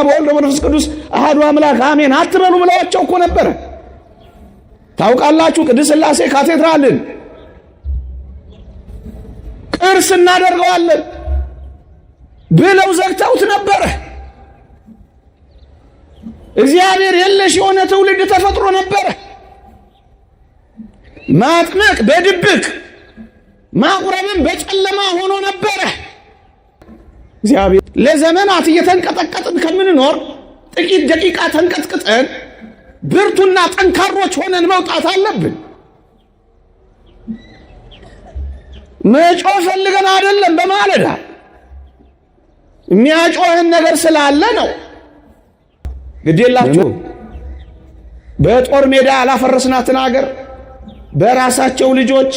በአብ ወወልድ ወመንፈስ ቅዱስ አሐዱ አምላክ አሜን አትበሉ ብለዋቸው እኮ ነበር። ታውቃላችሁ ቅድስት ሥላሴ ካቴድራልን ቅርስ እናደርገዋለን ብለው ዘግተውት ነበር። እግዚአብሔር የለሽ የሆነ ትውልድ ተፈጥሮ ነበር። ማጥመቅ በድብቅ ማቁረብን በጨለማ ሆኖ ነበር። እግዚአብሔር ለዘመናት እየተንቀጠቀጥን ከምንኖር ጥቂት ደቂቃ ተንቀጥቅጠን ብርቱና ጠንካሮች ሆነን መውጣት አለብን። መጮህ ፈልገን አይደለም። በማለዳ የሚያጮህን ነገር ስላለ ነው። ግዴላችሁ በጦር ሜዳ ያላፈረስናትን ሀገር በራሳቸው ልጆች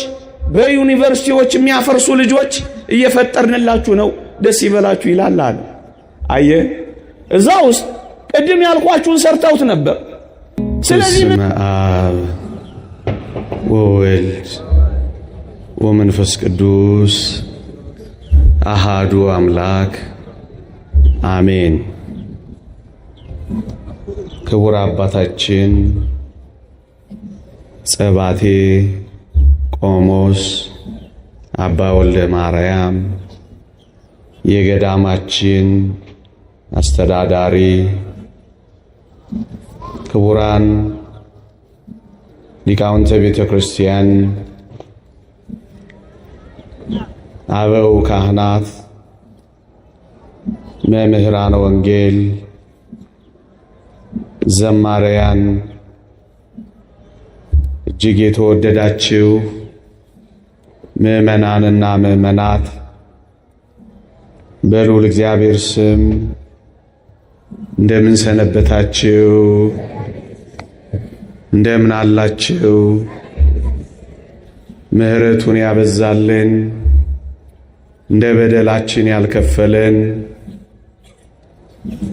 በዩኒቨርሲቲዎች የሚያፈርሱ ልጆች እየፈጠርንላችሁ ነው። ደስ ይበላችሁ ይላል። አየ እዛ ውስጥ ቅድም ያልኳችሁን ሰርተውት ነበር። ስለዚህ በስመ አብ ወወልድ ወመንፈስ ቅዱስ አሃዱ አምላክ አሜን። ክቡር አባታችን ጸባቴ ቆሞስ አባ ወልደ ማርያም የገዳማችን አስተዳዳሪ፣ ክቡራን ሊቃውንተ ቤተ ክርስቲያን፣ አበው ካህናት፣ መምህራነ ወንጌል፣ ዘማሪያን፣ እጅግ የተወደዳችሁ ምእመናንና ምእመናት በልዑል እግዚአብሔር ስም እንደምን ሰነበታችሁ? እንደምን አላችሁ? ምሕረቱን ያበዛልን እንደ በደላችን ያልከፈለን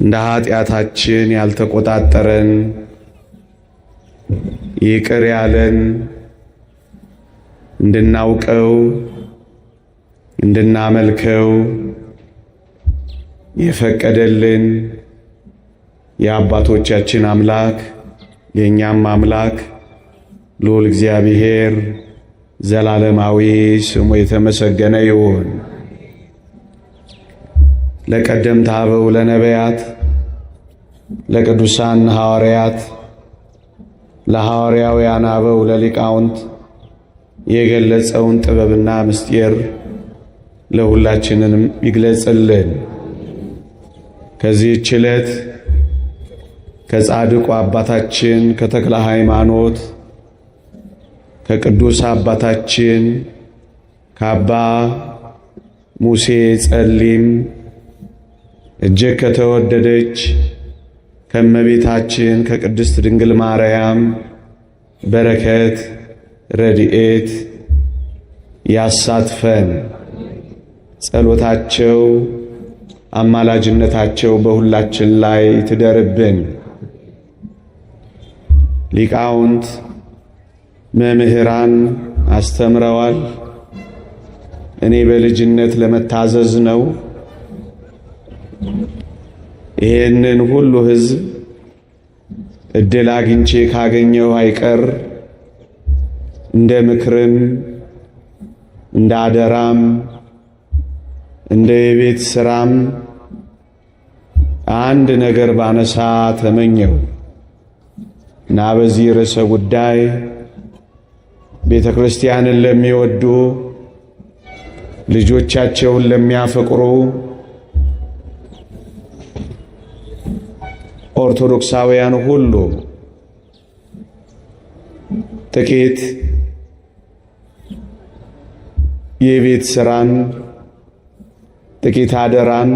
እንደ ኃጢአታችን ያልተቆጣጠረን ይቅር ያለን እንድናውቀው እንድናመልከው የፈቀደልን የአባቶቻችን አምላክ የእኛም አምላክ ልዑል እግዚአብሔር ዘላለማዊ ስሙ የተመሰገነ ይሁን። ለቀደምት አበው ለነቢያት፣ ለቅዱሳን ሐዋርያት፣ ለሐዋርያውያን አበው ለሊቃውንት የገለጸውን ጥበብና ምስጢር ለሁላችንንም ይግለጽልን። ከዚህች ዕለት ከጻድቁ አባታችን ከተክለ ሃይማኖት ከቅዱስ አባታችን ከአባ ሙሴ ጸሊም እጅግ ከተወደደች ከእመቤታችን ከቅድስት ድንግል ማርያም በረከት ረድኤት ያሳትፈን። ጸሎታቸው አማላጅነታቸው በሁላችን ላይ ትደርብን። ሊቃውንት መምህራን አስተምረዋል። እኔ በልጅነት ለመታዘዝ ነው። ይህንን ሁሉ ሕዝብ እድል አግኝቼ ካገኘው አይቀር እንደ ምክርም እንደ አደራም እንደ የቤት ሥራም አንድ ነገር ባነሳ ተመኘው እና በዚህ ርዕሰ ጉዳይ ቤተ ክርስቲያንን ለሚወዱ ልጆቻቸውን ለሚያፈቅሩ ኦርቶዶክሳውያን ሁሉ ጥቂት የቤት ሥራን፣ ጥቂት አደራን፣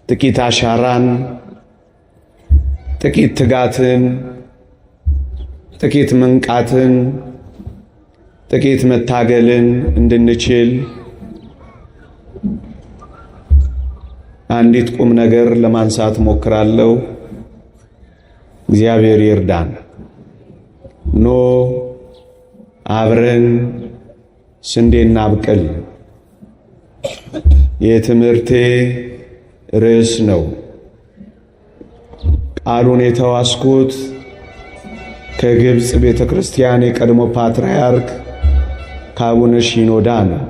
ጥቂት አሻራን፣ ጥቂት ትጋትን፣ ጥቂት መንቃትን፣ ጥቂት መታገልን እንድንችል አንዲት ቁም ነገር ለማንሳት ሞክራለሁ። እግዚአብሔር ይርዳን። ኖ አብረን ስንዴ እናብቅል የትምህርቴ ርዕስ ነው። ቃሉን የተዋስኩት ከግብፅ ቤተ ክርስቲያን የቀድሞ ፓትርያርክ ከአቡነ ሺኖዳ ነው።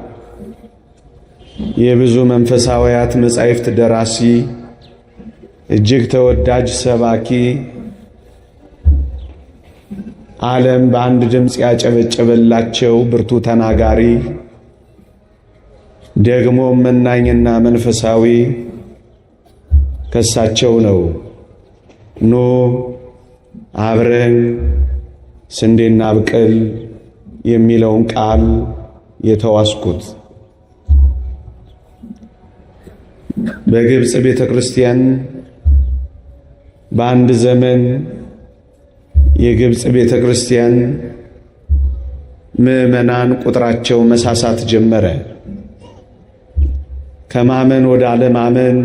የብዙ መንፈሳውያት መጻሕፍት ደራሲ፣ እጅግ ተወዳጅ ሰባኪ፣ ዓለም በአንድ ድምፅ ያጨበጨበላቸው ብርቱ ተናጋሪ፣ ደግሞ መናኝና መንፈሳዊ ከሳቸው ነው ኑ አብረን ስንዴ እናብቅል የሚለውን ቃል የተዋስኩት። በግብፅ ቤተ ክርስቲያን በአንድ ዘመን የግብፅ ቤተ ክርስቲያን ምዕመናን ቁጥራቸው መሳሳት ጀመረ። ከማመን ወደ አለማመን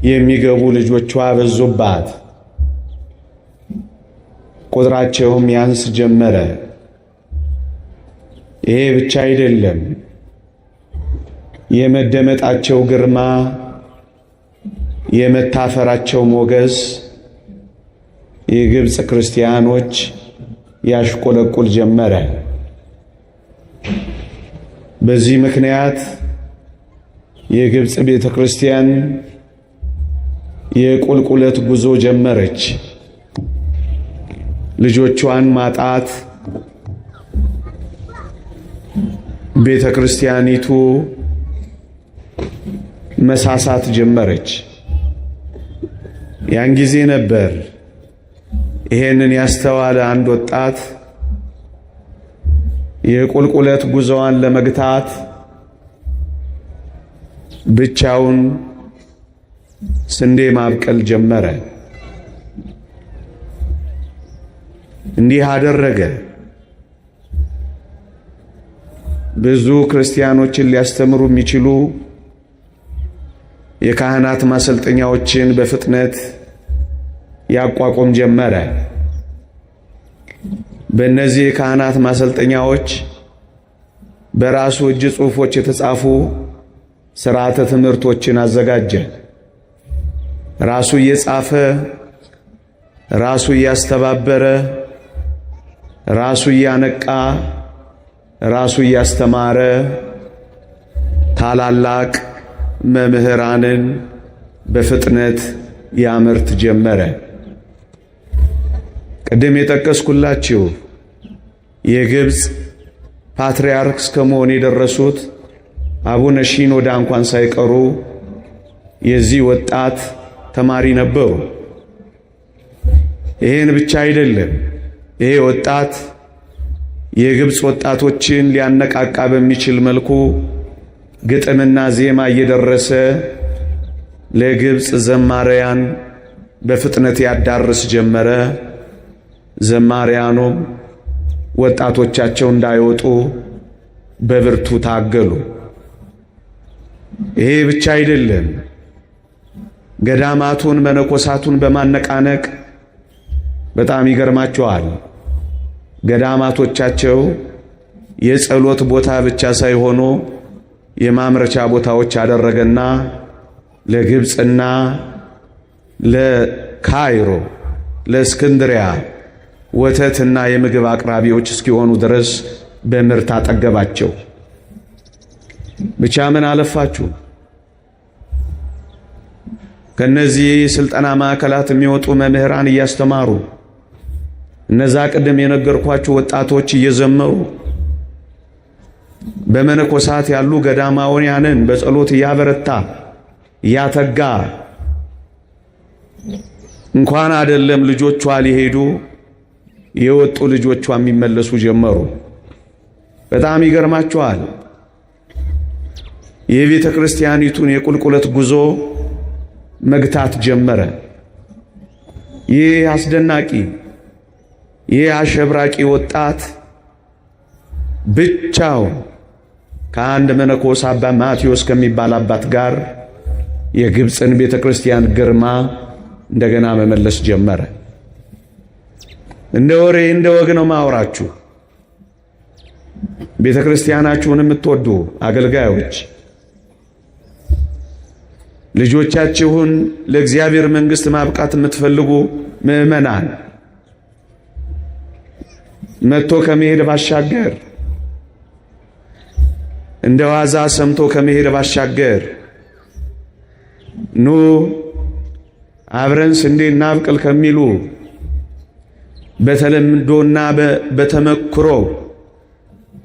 የሚገቡ ልጆቿ በዙባት። ቁጥራቸውም ያንስ ጀመረ። ይሄ ብቻ አይደለም፣ የመደመጣቸው ግርማ፣ የመታፈራቸው ሞገስ የግብፅ ክርስቲያኖች ያሽቆለቁል ጀመረ። በዚህ ምክንያት የግብፅ ቤተ ክርስቲያን የቁልቁለት ጉዞ ጀመረች። ልጆቿን ማጣት፣ ቤተ ክርስቲያኒቱ መሳሳት ጀመረች። ያን ጊዜ ነበር ይሄንን ያስተዋለ አንድ ወጣት የቁልቁለት ጉዞዋን ለመግታት ብቻውን ስንዴ ማብቀል ጀመረ። እንዲህ አደረገ። ብዙ ክርስቲያኖችን ሊያስተምሩ የሚችሉ የካህናት ማሰልጠኛዎችን በፍጥነት ያቋቁም ጀመረ። በእነዚህ የካህናት ማሰልጠኛዎች በራሱ እጅ ጽሑፎች የተጻፉ ሥርዓተ ትምህርቶችን አዘጋጀ። ራሱ እየጻፈ፣ ራሱ እያስተባበረ፣ ራሱ እያነቃ፣ ራሱ እያስተማረ ታላላቅ መምህራንን በፍጥነት ያመርት ጀመረ። ቅድም የጠቀስኩላችሁ የግብፅ ፓትርያርክ እስከመሆን የደረሱት አቡነ ሺኖዳ እንኳን ሳይቀሩ የዚህ ወጣት ተማሪ ነበሩ። ይሄን ብቻ አይደለም፣ ይሄ ወጣት የግብፅ ወጣቶችን ሊያነቃቃ በሚችል መልኩ ግጥምና ዜማ እየደረሰ ለግብፅ ዘማሪያን በፍጥነት ያዳርስ ጀመረ። ዘማሪያኑም ወጣቶቻቸው እንዳይወጡ በብርቱ ታገሉ። ይሄ ብቻ አይደለም፣ ገዳማቱን መነኮሳቱን በማነቃነቅ በጣም ይገርማቸዋል። ገዳማቶቻቸው የጸሎት ቦታ ብቻ ሳይሆኑ የማምረቻ ቦታዎች አደረገና ለግብፅና ለካይሮ ለእስክንድሪያ ወተትና የምግብ አቅራቢዎች እስኪሆኑ ድረስ በምርት አጠገባቸው። ብቻ ምን አለፋችሁ ከነዚህ ስልጠና ማዕከላት የሚወጡ መምህራን እያስተማሩ እነዛ ቅድም የነገርኳችሁ ወጣቶች እየዘመሩ በመነኮሳት ያሉ ገዳማውያንን በጸሎት እያበረታ እያተጋ እንኳን አይደለም ልጆቿ ሊሄዱ የወጡ ልጆቿ የሚመለሱ ጀመሩ። በጣም ይገርማችኋል። የቤተ ክርስቲያኒቱን የቁልቁለት ጉዞ መግታት ጀመረ። ይህ አስደናቂ፣ ይህ አሸብራቂ ወጣት ብቻውን ከአንድ መነኮስ አባ ማቴዎስ ከሚባል አባት ጋር የግብፅን ቤተ ክርስቲያን ግርማ እንደገና መመለስ ጀመረ። እንደ ወሬ እንደ ወግ ነው ማወራችሁ። ቤተ ክርስቲያናችሁን የምትወዱ አገልጋዮች ልጆቻችሁን ለእግዚአብሔር መንግሥት ማብቃት የምትፈልጉ ምእመናን መጥቶ ከመሄድ ባሻገር እንደ ዋዛ ሰምቶ ከመሄድ ባሻገር ኑ አብረን ስንዴ እናብቅል ከሚሉ በተለምዶና በተመክሮ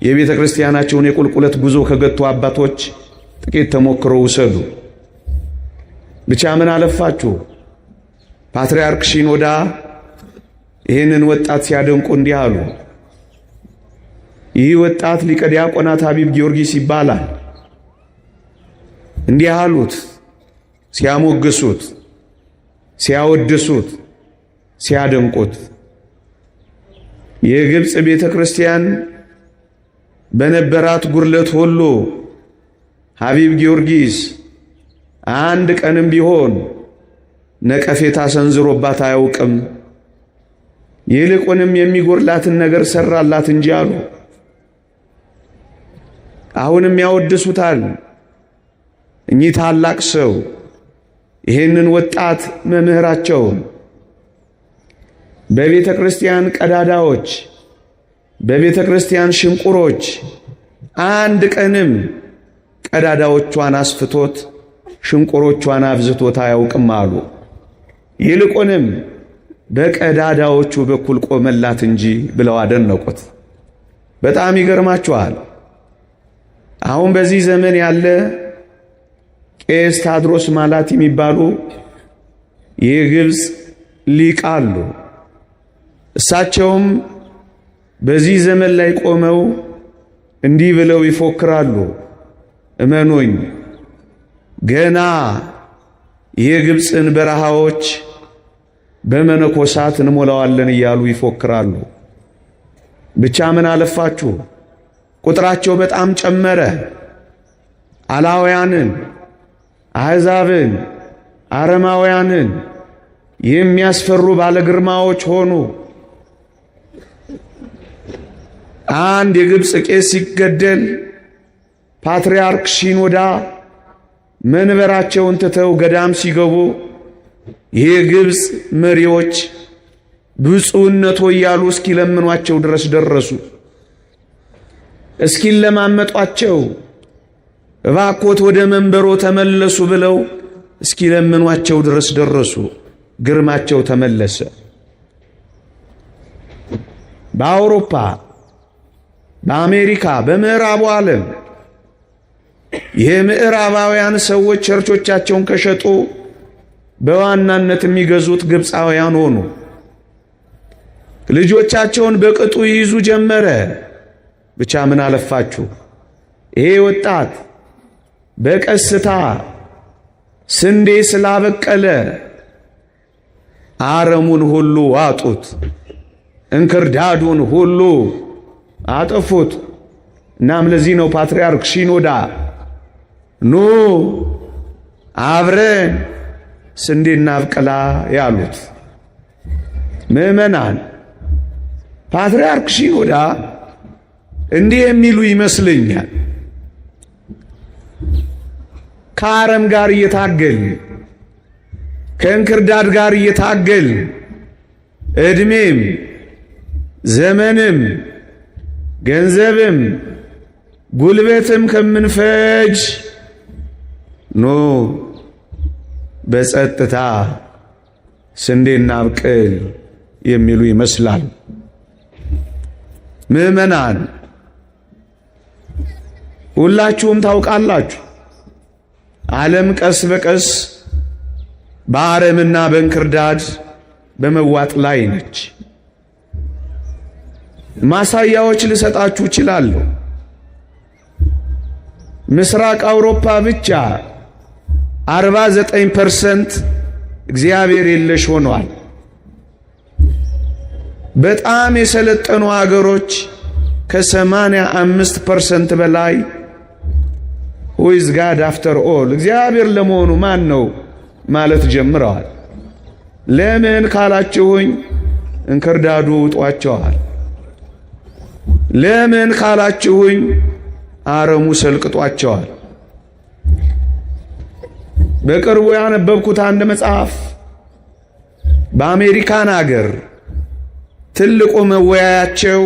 የቤተ ክርስቲያናቸውን የቁልቁለት ጉዞ ከገቱ አባቶች ጥቂት ተሞክሮ ውሰዱ። ብቻ ምን አለፋችሁ ፓትርያርክ ሺኖዳ ይህንን ወጣት ሲያደንቁ እንዲህ አሉ። ይህ ወጣት ሊቀ ዲያቆናት ሀቢብ ጊዮርጊስ ይባላል። እንዲህ አሉት ሲያሞግሱት፣ ሲያወድሱት፣ ሲያደንቁት። የግብፅ ቤተ ክርስቲያን በነበራት ጉርለት ሁሉ ሀቢብ ጊዮርጊስ አንድ ቀንም ቢሆን ነቀፌታ ሰንዝሮባት አያውቅም። ይልቁንም የሚጎርላትን ነገር ሰራላት እንጂ አሉ። አሁንም ያወድሱታል። እኚህ ታላቅ ሰው ይህንን ወጣት መምህራቸውን በቤተ ክርስቲያን ቀዳዳዎች፣ በቤተ ክርስቲያን ሽንቁሮች አንድ ቀንም ቀዳዳዎቿን አስፍቶት ሽንቁሮቿን አብዝቶት አያውቅም አሉ። ይልቁንም በቀዳዳዎቹ በኩል ቆመላት እንጂ ብለው አደነቁት። በጣም ይገርማችኋል። አሁን በዚህ ዘመን ያለ ቄስ ታድሮስ ማላት የሚባሉ የግብፅ ሊቅ አሉ። እሳቸውም በዚህ ዘመን ላይ ቆመው እንዲህ ብለው ይፎክራሉ። እመኑኝ ገና የግብፅን በረሃዎች በመነኮሳት እንሞላዋለን እያሉ ይፎክራሉ። ብቻ ምን አለፋችሁ ቁጥራቸው በጣም ጨመረ። አላውያንን፣ አሕዛብን፣ አረማውያንን የሚያስፈሩ ባለግርማዎች ሆኑ። አንድ የግብፅ ቄስ ሲገደል ፓትርያርክ ሺኖዳ መንበራቸውን ትተው ገዳም ሲገቡ የግብፅ መሪዎች ብፁዕነቶ እያሉ እስኪለምኗቸው ድረስ ደረሱ። እስኪለማመጧቸው እባኮት ወደ መንበሮ ተመለሱ ብለው እስኪለምኗቸው ድረስ ደረሱ። ግርማቸው ተመለሰ። በአውሮፓ፣ በአሜሪካ፣ በምዕራቡ ዓለም የምዕራባውያን ሰዎች ቸርቾቻቸውን ከሸጡ በዋናነት የሚገዙት ግብፃውያን ሆኑ። ልጆቻቸውን በቅጡ ይይዙ ጀመረ። ብቻ ምን አለፋችሁ ይሄ ወጣት በቀስታ ስንዴ ስላበቀለ አረሙን ሁሉ ዋጡት፣ እንክርዳዱን ሁሉ አጠፉት። እናም ለዚህ ነው ፓትርያርክ ሺኖዳ ኑ አብረን ስንዴ እናብቅላ ያሉት። ምእመናን ፓትርያርክ ሺኖዳ እንዲህ የሚሉ ይመስለኛል። ከአረም ጋር እየታገል ከእንክርዳድ ጋር እየታገል ዕድሜም ዘመንም ገንዘብም ጉልበትም ከምንፈጅ ኖ በጸጥታ ስንዴ እናብቅል የሚሉ ይመስላል። ምእመናን ሁላችሁም ታውቃላችሁ፣ ዓለም ቀስ በቀስ በአረምና በእንክርዳድ በመዋጥ ላይ ነች። ማሳያዎች ልሰጣችሁ እችላለሁ። ምስራቅ አውሮፓ ብቻ 49% እግዚአብሔር የለሽ ሆኗል። በጣም የሰለጠኑ አገሮች ከ85% በላይ who is God after all እግዚአብሔር ለመሆኑ ማን ነው ማለት ጀምረዋል። ለምን ካላችሁኝ እንክርዳዱ ውጧቸዋል። ለምን ካላችሁኝ አረሙ ሰልቅጧቸዋል። በቅርቡ ያነበብኩት አንድ መጽሐፍ በአሜሪካን አገር ትልቁ መወያያቸው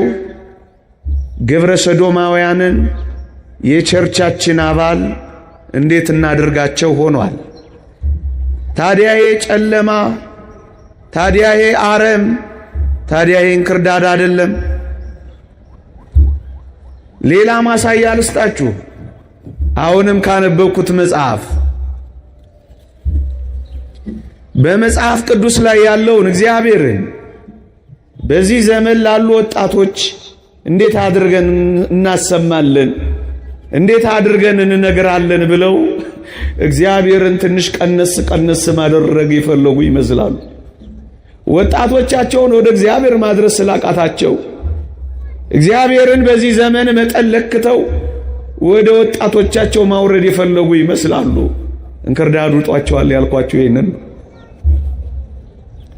ግብረ ሰዶማውያንን የቸርቻችን አባል እንዴት እናድርጋቸው ሆኗል። ታዲያ ይሄ ጨለማ፣ ታዲያ ይሄ አረም፣ ታዲያ ይሄ እንክርዳድ አይደለም? ሌላ ማሳያ ልስጣችሁ። አሁንም ካነበብኩት መጽሐፍ በመጽሐፍ ቅዱስ ላይ ያለውን እግዚአብሔርን በዚህ ዘመን ላሉ ወጣቶች እንዴት አድርገን እናሰማለን፣ እንዴት አድርገን እንነግራለን ብለው እግዚአብሔርን ትንሽ ቀነስ ማድረግ የፈለጉ ይመስላሉ። ወጣቶቻቸውን ወደ እግዚአብሔር ማድረስ ስላቃታቸው እግዚአብሔርን በዚህ ዘመን መጠን ለክተው ወደ ወጣቶቻቸው ማውረድ የፈለጉ ይመስላሉ። እንክርዳዱ ጧቸዋል ያልኳቸው ይሄንን ነው።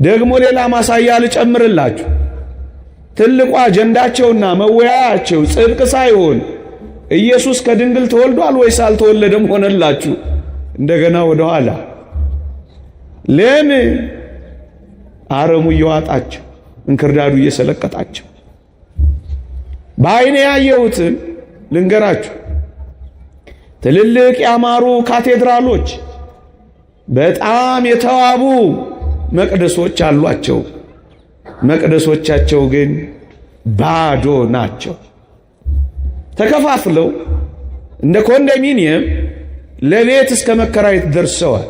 ደግሞ ሌላ ማሳያ ልጨምርላችሁ። ትልቁ አጀንዳቸውና መወያያቸው ጽድቅ ሳይሆን ኢየሱስ ከድንግል ተወልዷል ወይስ አልተወለደም ሆነላችሁ። እንደገና ወደ ኋላ ለምን አረሙ እየዋጣቸው እንክርዳዱ እየሰለቀጣቸው። በዓይኔ ያየሁትን ልንገራችሁ። ትልልቅ ያማሩ ካቴድራሎች፣ በጣም የተዋቡ መቅደሶች አሏቸው። መቅደሶቻቸው ግን ባዶ ናቸው። ተከፋፍለው እንደ ኮንዶሚኒየም ለቤት እስከ መከራየት ደርሰዋል።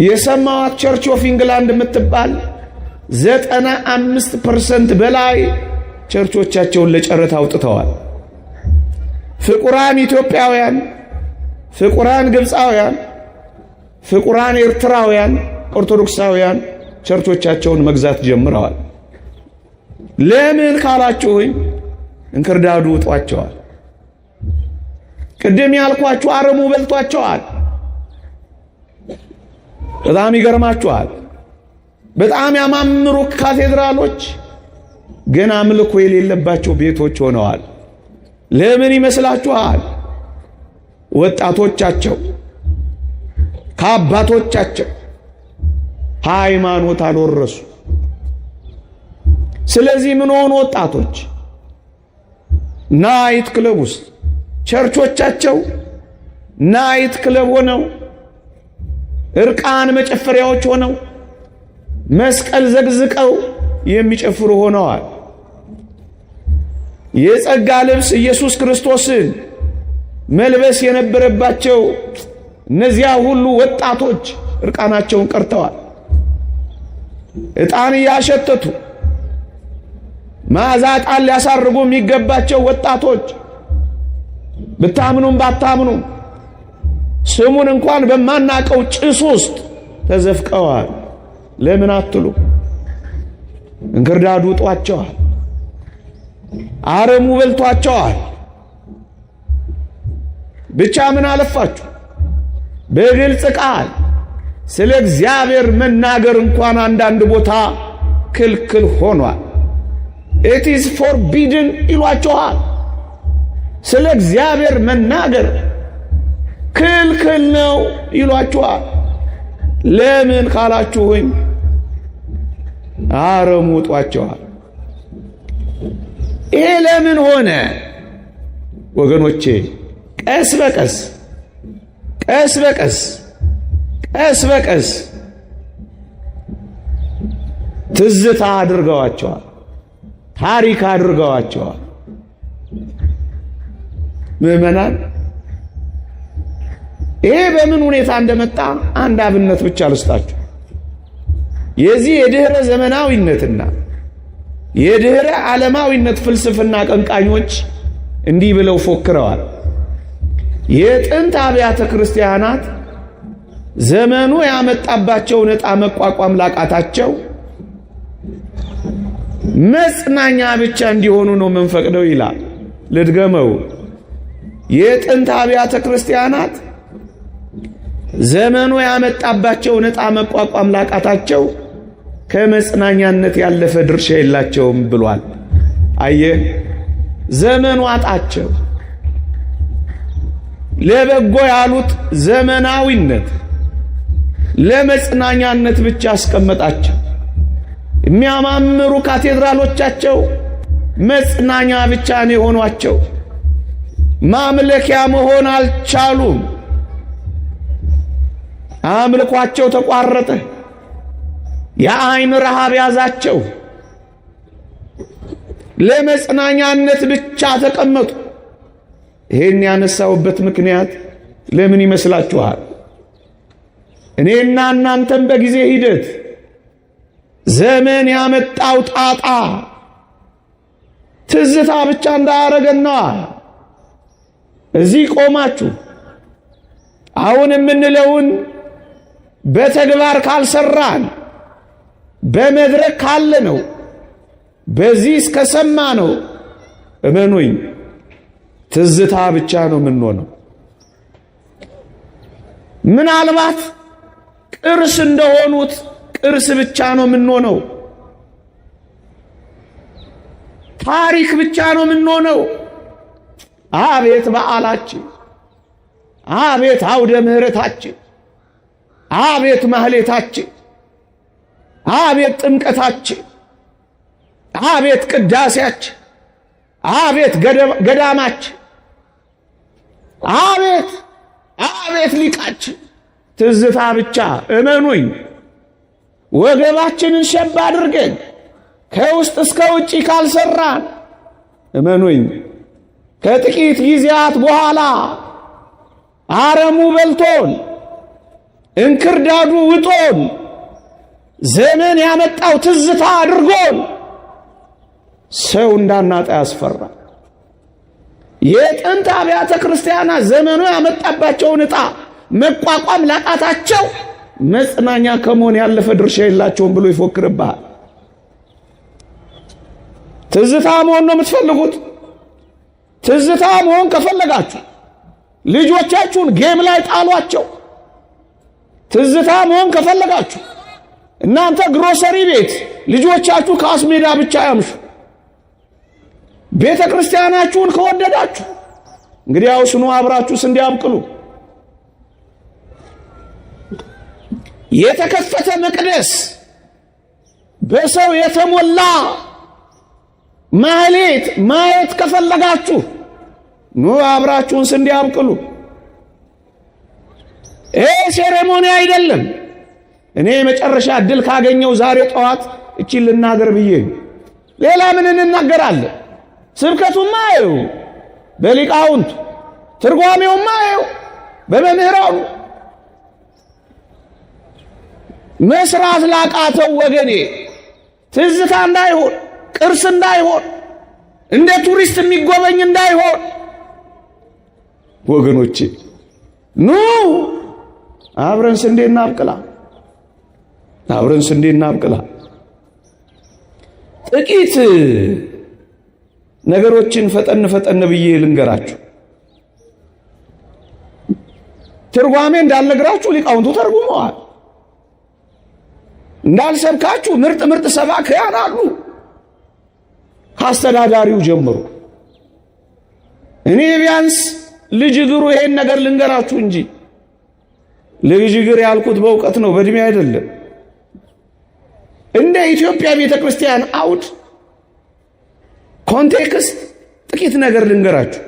የሰማዋት ቸርች ኦፍ ኢንግላንድ የምትባል 95% በላይ ቸርቾቻቸውን ለጨረታ አውጥተዋል። ፍቁራን ኢትዮጵያውያን፣ ፍቁራን ግብፃውያን፣ ፍቁራን ኤርትራውያን ኦርቶዶክሳውያን ቸርቾቻቸውን መግዛት ጀምረዋል። ለምን ካላችሁኝ እንክርዳዱ ውጧቸዋል። ቅድም ያልኳችሁ አረሙ በልቷቸዋል። በጣም ይገርማችኋል። በጣም ያማምሩ ካቴድራሎች ግን አምልኮ የሌለባቸው ቤቶች ሆነዋል። ለምን ይመስላችኋል? ወጣቶቻቸው ከአባቶቻቸው ሃይማኖት አልወረሱ። ስለዚህ ምን ሆኑ? ወጣቶች ናይት ክለብ ውስጥ ቸርቾቻቸው ናይት ክለብ ሆነው እርቃን መጨፈሪያዎች ሆነው መስቀል ዘግዝቀው የሚጨፍሩ ሆነዋል። የጸጋ ልብስ ኢየሱስ ክርስቶስን መልበስ የነበረባቸው እነዚያ ሁሉ ወጣቶች እርቃናቸውን ቀርተዋል። ዕጣን እያሸተቱ መዓዛ ዕጣን ሊያሳርጉ የሚገባቸው ወጣቶች ብታምኑም ባታምኑም ስሙን እንኳን በማናቀው ጭስ ውስጥ ተዘፍቀዋል። ለምን አትሉ? እንክርዳዱ ጧቸዋል። አረሙ በልቷቸዋል። ብቻ ምን አለፋችሁ በግልጽ ቃል ስለ እግዚአብሔር መናገር እንኳን አንዳንድ ቦታ ክልክል ሆኗል። it is forbidden ይሏቸዋል። ስለ እግዚአብሔር መናገር ክልክል ነው ይሏቸዋል። ለምን ካላችሁኝ አረሙ ጧቸዋል። ይሄ ለምን ሆነ ወገኖቼ? ቀስ በቀስ ትዝታ አድርገዋቸዋል። ታሪክ አድርገዋቸዋል። ምዕመናን፣ ይሄ በምን ሁኔታ እንደመጣ አንድ አብነት ብቻ ልስጣችሁ። የዚህ የድህረ ዘመናዊነትና የድህረ ዓለማዊነት ፍልስፍና ቀንቃኞች እንዲህ ብለው ፎክረዋል። የጥንት አብያተ ክርስቲያናት ዘመኑ ያመጣባቸውን ዕጣ መቋቋም ላቃታቸው መጽናኛ ብቻ እንዲሆኑ ነው መንፈቅደው ይላል። ልድገመው። የጥንት አብያተ ክርስቲያናት ዘመኑ ያመጣባቸውን ዕጣ መቋቋም ላቃታቸው ከመጽናኛነት ያለፈ ድርሻ የላቸውም ብሏል። አየ ዘመኑ አጣቸው። ለበጎ ያሉት ዘመናዊነት ለመጽናኛነት ብቻ አስቀመጣቸው። የሚያማምሩ ካቴድራሎቻቸው መጽናኛ ብቻ ነው የሆኗቸው። ማምለኪያ መሆን አልቻሉም። አምልኳቸው ተቋረጠ። የአይን ረሃብ ያዛቸው። ለመጽናኛነት ብቻ ተቀመጡ። ይሄን ያነሳውበት ምክንያት ለምን ይመስላችኋል? እኔና እናንተም በጊዜ ሂደት ዘመን ያመጣው ጣጣ ትዝታ ብቻ እንዳያረገን ነው። እዚህ ቆማችሁ አሁን የምንለውን በተግባር ካልሰራን በመድረክ ካለ ነው በዚህ እስከሰማ ነው እመኑኝ ትዝታ ብቻ ነው የምንሆነው። ምናልባት ቅርስ እንደሆኑት ቅርስ ብቻ ነው የምንሆነው። ታሪክ ብቻ ነው የምንሆነው። አቤት በዓላችን፣ አቤት አውደ ምሕረታችን፣ አቤት ማህሌታችን፣ አቤት ጥምቀታችን፣ አቤት ቅዳሴያችን፣ አቤት ገዳማችን፣ አቤት ሊቃችን። ትዝታ ብቻ እመኑኝ። ወገባችንን ሸባ አድርገን ከውስጥ እስከ ውጪ ካልሰራን እመኑኝ ከጥቂት ጊዜያት በኋላ አረሙ በልቶን እንክርዳዱ ውጦን ዘመን ያመጣው ትዝታ አድርጎን ሰው እንዳናጣ ያስፈራል። የጥንት አብያተ ክርስቲያናት ዘመኑ ያመጣባቸውን ዕጣ መቋቋም ላቃታቸው መጽናኛ ከመሆን ያለፈ ድርሻ የላቸውም ብሎ ይፎክርብሃል። ትዝታ መሆን ነው የምትፈልጉት? ትዝታ መሆን ከፈለጋችሁ ልጆቻችሁን ጌም ላይ ጣሏቸው። ትዝታ መሆን ከፈለጋችሁ እናንተ ግሮሰሪ ቤት ልጆቻችሁ ከአስሜዳ ብቻ ያምሹ። ቤተ ክርስቲያናችሁን ከወደዳችሁ እንግዲህ አውስኑ አብራችሁ ስንዴ አብቅሉ። የተከፈተ መቅደስ በሰው የተሞላ ማህሌት ማየት ከፈለጋችሁ ኑ አብራችሁን ስንዴ አብቅሉ። ይሄ ሴሬሞኒ አይደለም። እኔ መጨረሻ እድል ካገኘው ዛሬ ጠዋት እቺን ልናገር ብዬ ሌላ ምን እንናገራለን? ስብከቱማ አይው በሊቃውንቱ፣ ትርጓሜውማ አይው በመምህራኑ። መስራት ላቃተው ወገኔ ትዝታ እንዳይሆን፣ ቅርስ እንዳይሆን፣ እንደ ቱሪስት የሚጎበኝ እንዳይሆን ወገኖቼ ኑ አብረን ስንዴ እናብቅላ፣ አብረን ስንዴ እናብቅላ። ጥቂት ነገሮችን ፈጠን ብዬ ልንገራችሁ። ትርጓሜ እንዳልነግራችሁ ሊቃውንቱ ተርጉመዋል። እንዳልሰብካችሁ ምርጥ ሰባክያን አሉ ከአስተዳዳሪው ጀምሮ። እኔ ቢያንስ ልጅ እግሩ ይሄን ነገር ልንገራችሁ እንጂ ልጅ እግር ያልኩት በእውቀት ነው፣ በእድሜ አይደለም። እንደ ኢትዮጵያ ቤተ ክርስቲያን አውድ ኮንቴክስት ጥቂት ነገር ልንገራችሁ።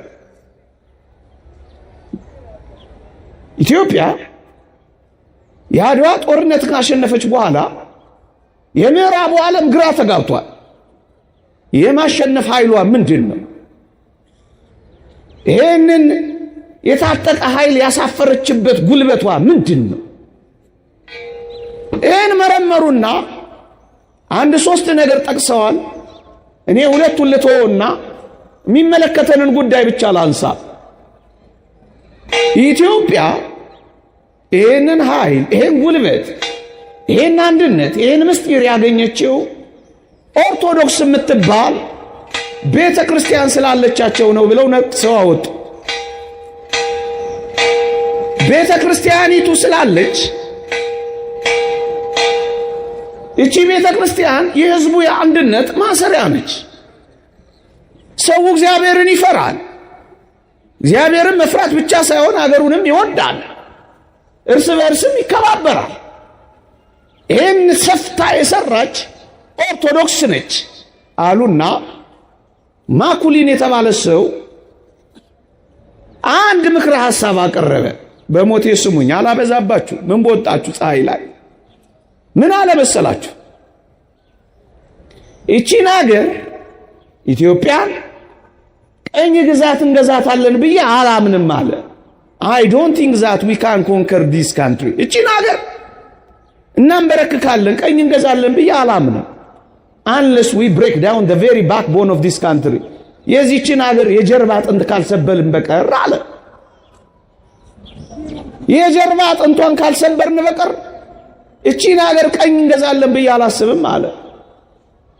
ኢትዮጵያ የአድዋ ጦርነት ካሸነፈች በኋላ የምዕራቡ ዓለም ግራ ተጋብቷል። የማሸነፍ ኃይሏ ምንድን ነው? ይሄንን የታጠቀ ኃይል ያሳፈረችበት ጉልበቷ ምንድን ነው? ይሄን መረመሩና አንድ ሶስት ነገር ጠቅሰዋል። እኔ ሁለቱን ልተውና የሚመለከተንን ጉዳይ ብቻ ላንሳ። ኢትዮጵያ ይሄንን ኃይል፣ ይሄን ጉልበት፣ ይሄን አንድነት፣ ይሄን ምስጢር ያገኘችው ኦርቶዶክስ የምትባል ቤተ ክርስቲያን ስላለቻቸው ነው ብለው ነቅሰው አወጡ። ቤተ ክርስቲያኒቱ ስላለች እቺ ቤተ ክርስቲያን የሕዝቡ የአንድነት ማሰሪያ ነች። ሰው እግዚአብሔርን ይፈራል። እግዚአብሔርን መፍራት ብቻ ሳይሆን አገሩንም ይወዳል፣ እርስ በእርስም ይከባበራል። ይህን ሰፍታ የሰራች ኦርቶዶክስ ነች አሉና ማኩሊን የተባለ ሰው አንድ ምክረ ሐሳብ አቀረበ። በሞቴ ስሙኝ፣ አላበዛባችሁ፣ ምን በወጣችሁ ፀሐይ ላይ ምን አለ መሰላችሁ? እቺን ሀገር ኢትዮጵያን ቀኝ ግዛት እንገዛታለን ብዬ አላምንም አለ። I don't think that we can conquer this country። እቺን ሀገር እናንበረክካለን ቀኝ እንገዛለን ብዬ አላምንም unless we break down the very backbone of this country። የዚህችን ሀገር የጀርባ አጥንት ካልሰበልን በቀር አለ። የጀርባ አጥንቷን ካልሰበርን በቀር እቺን ሀገር ቀኝ እንገዛለን ብዬ አላስብም አለ።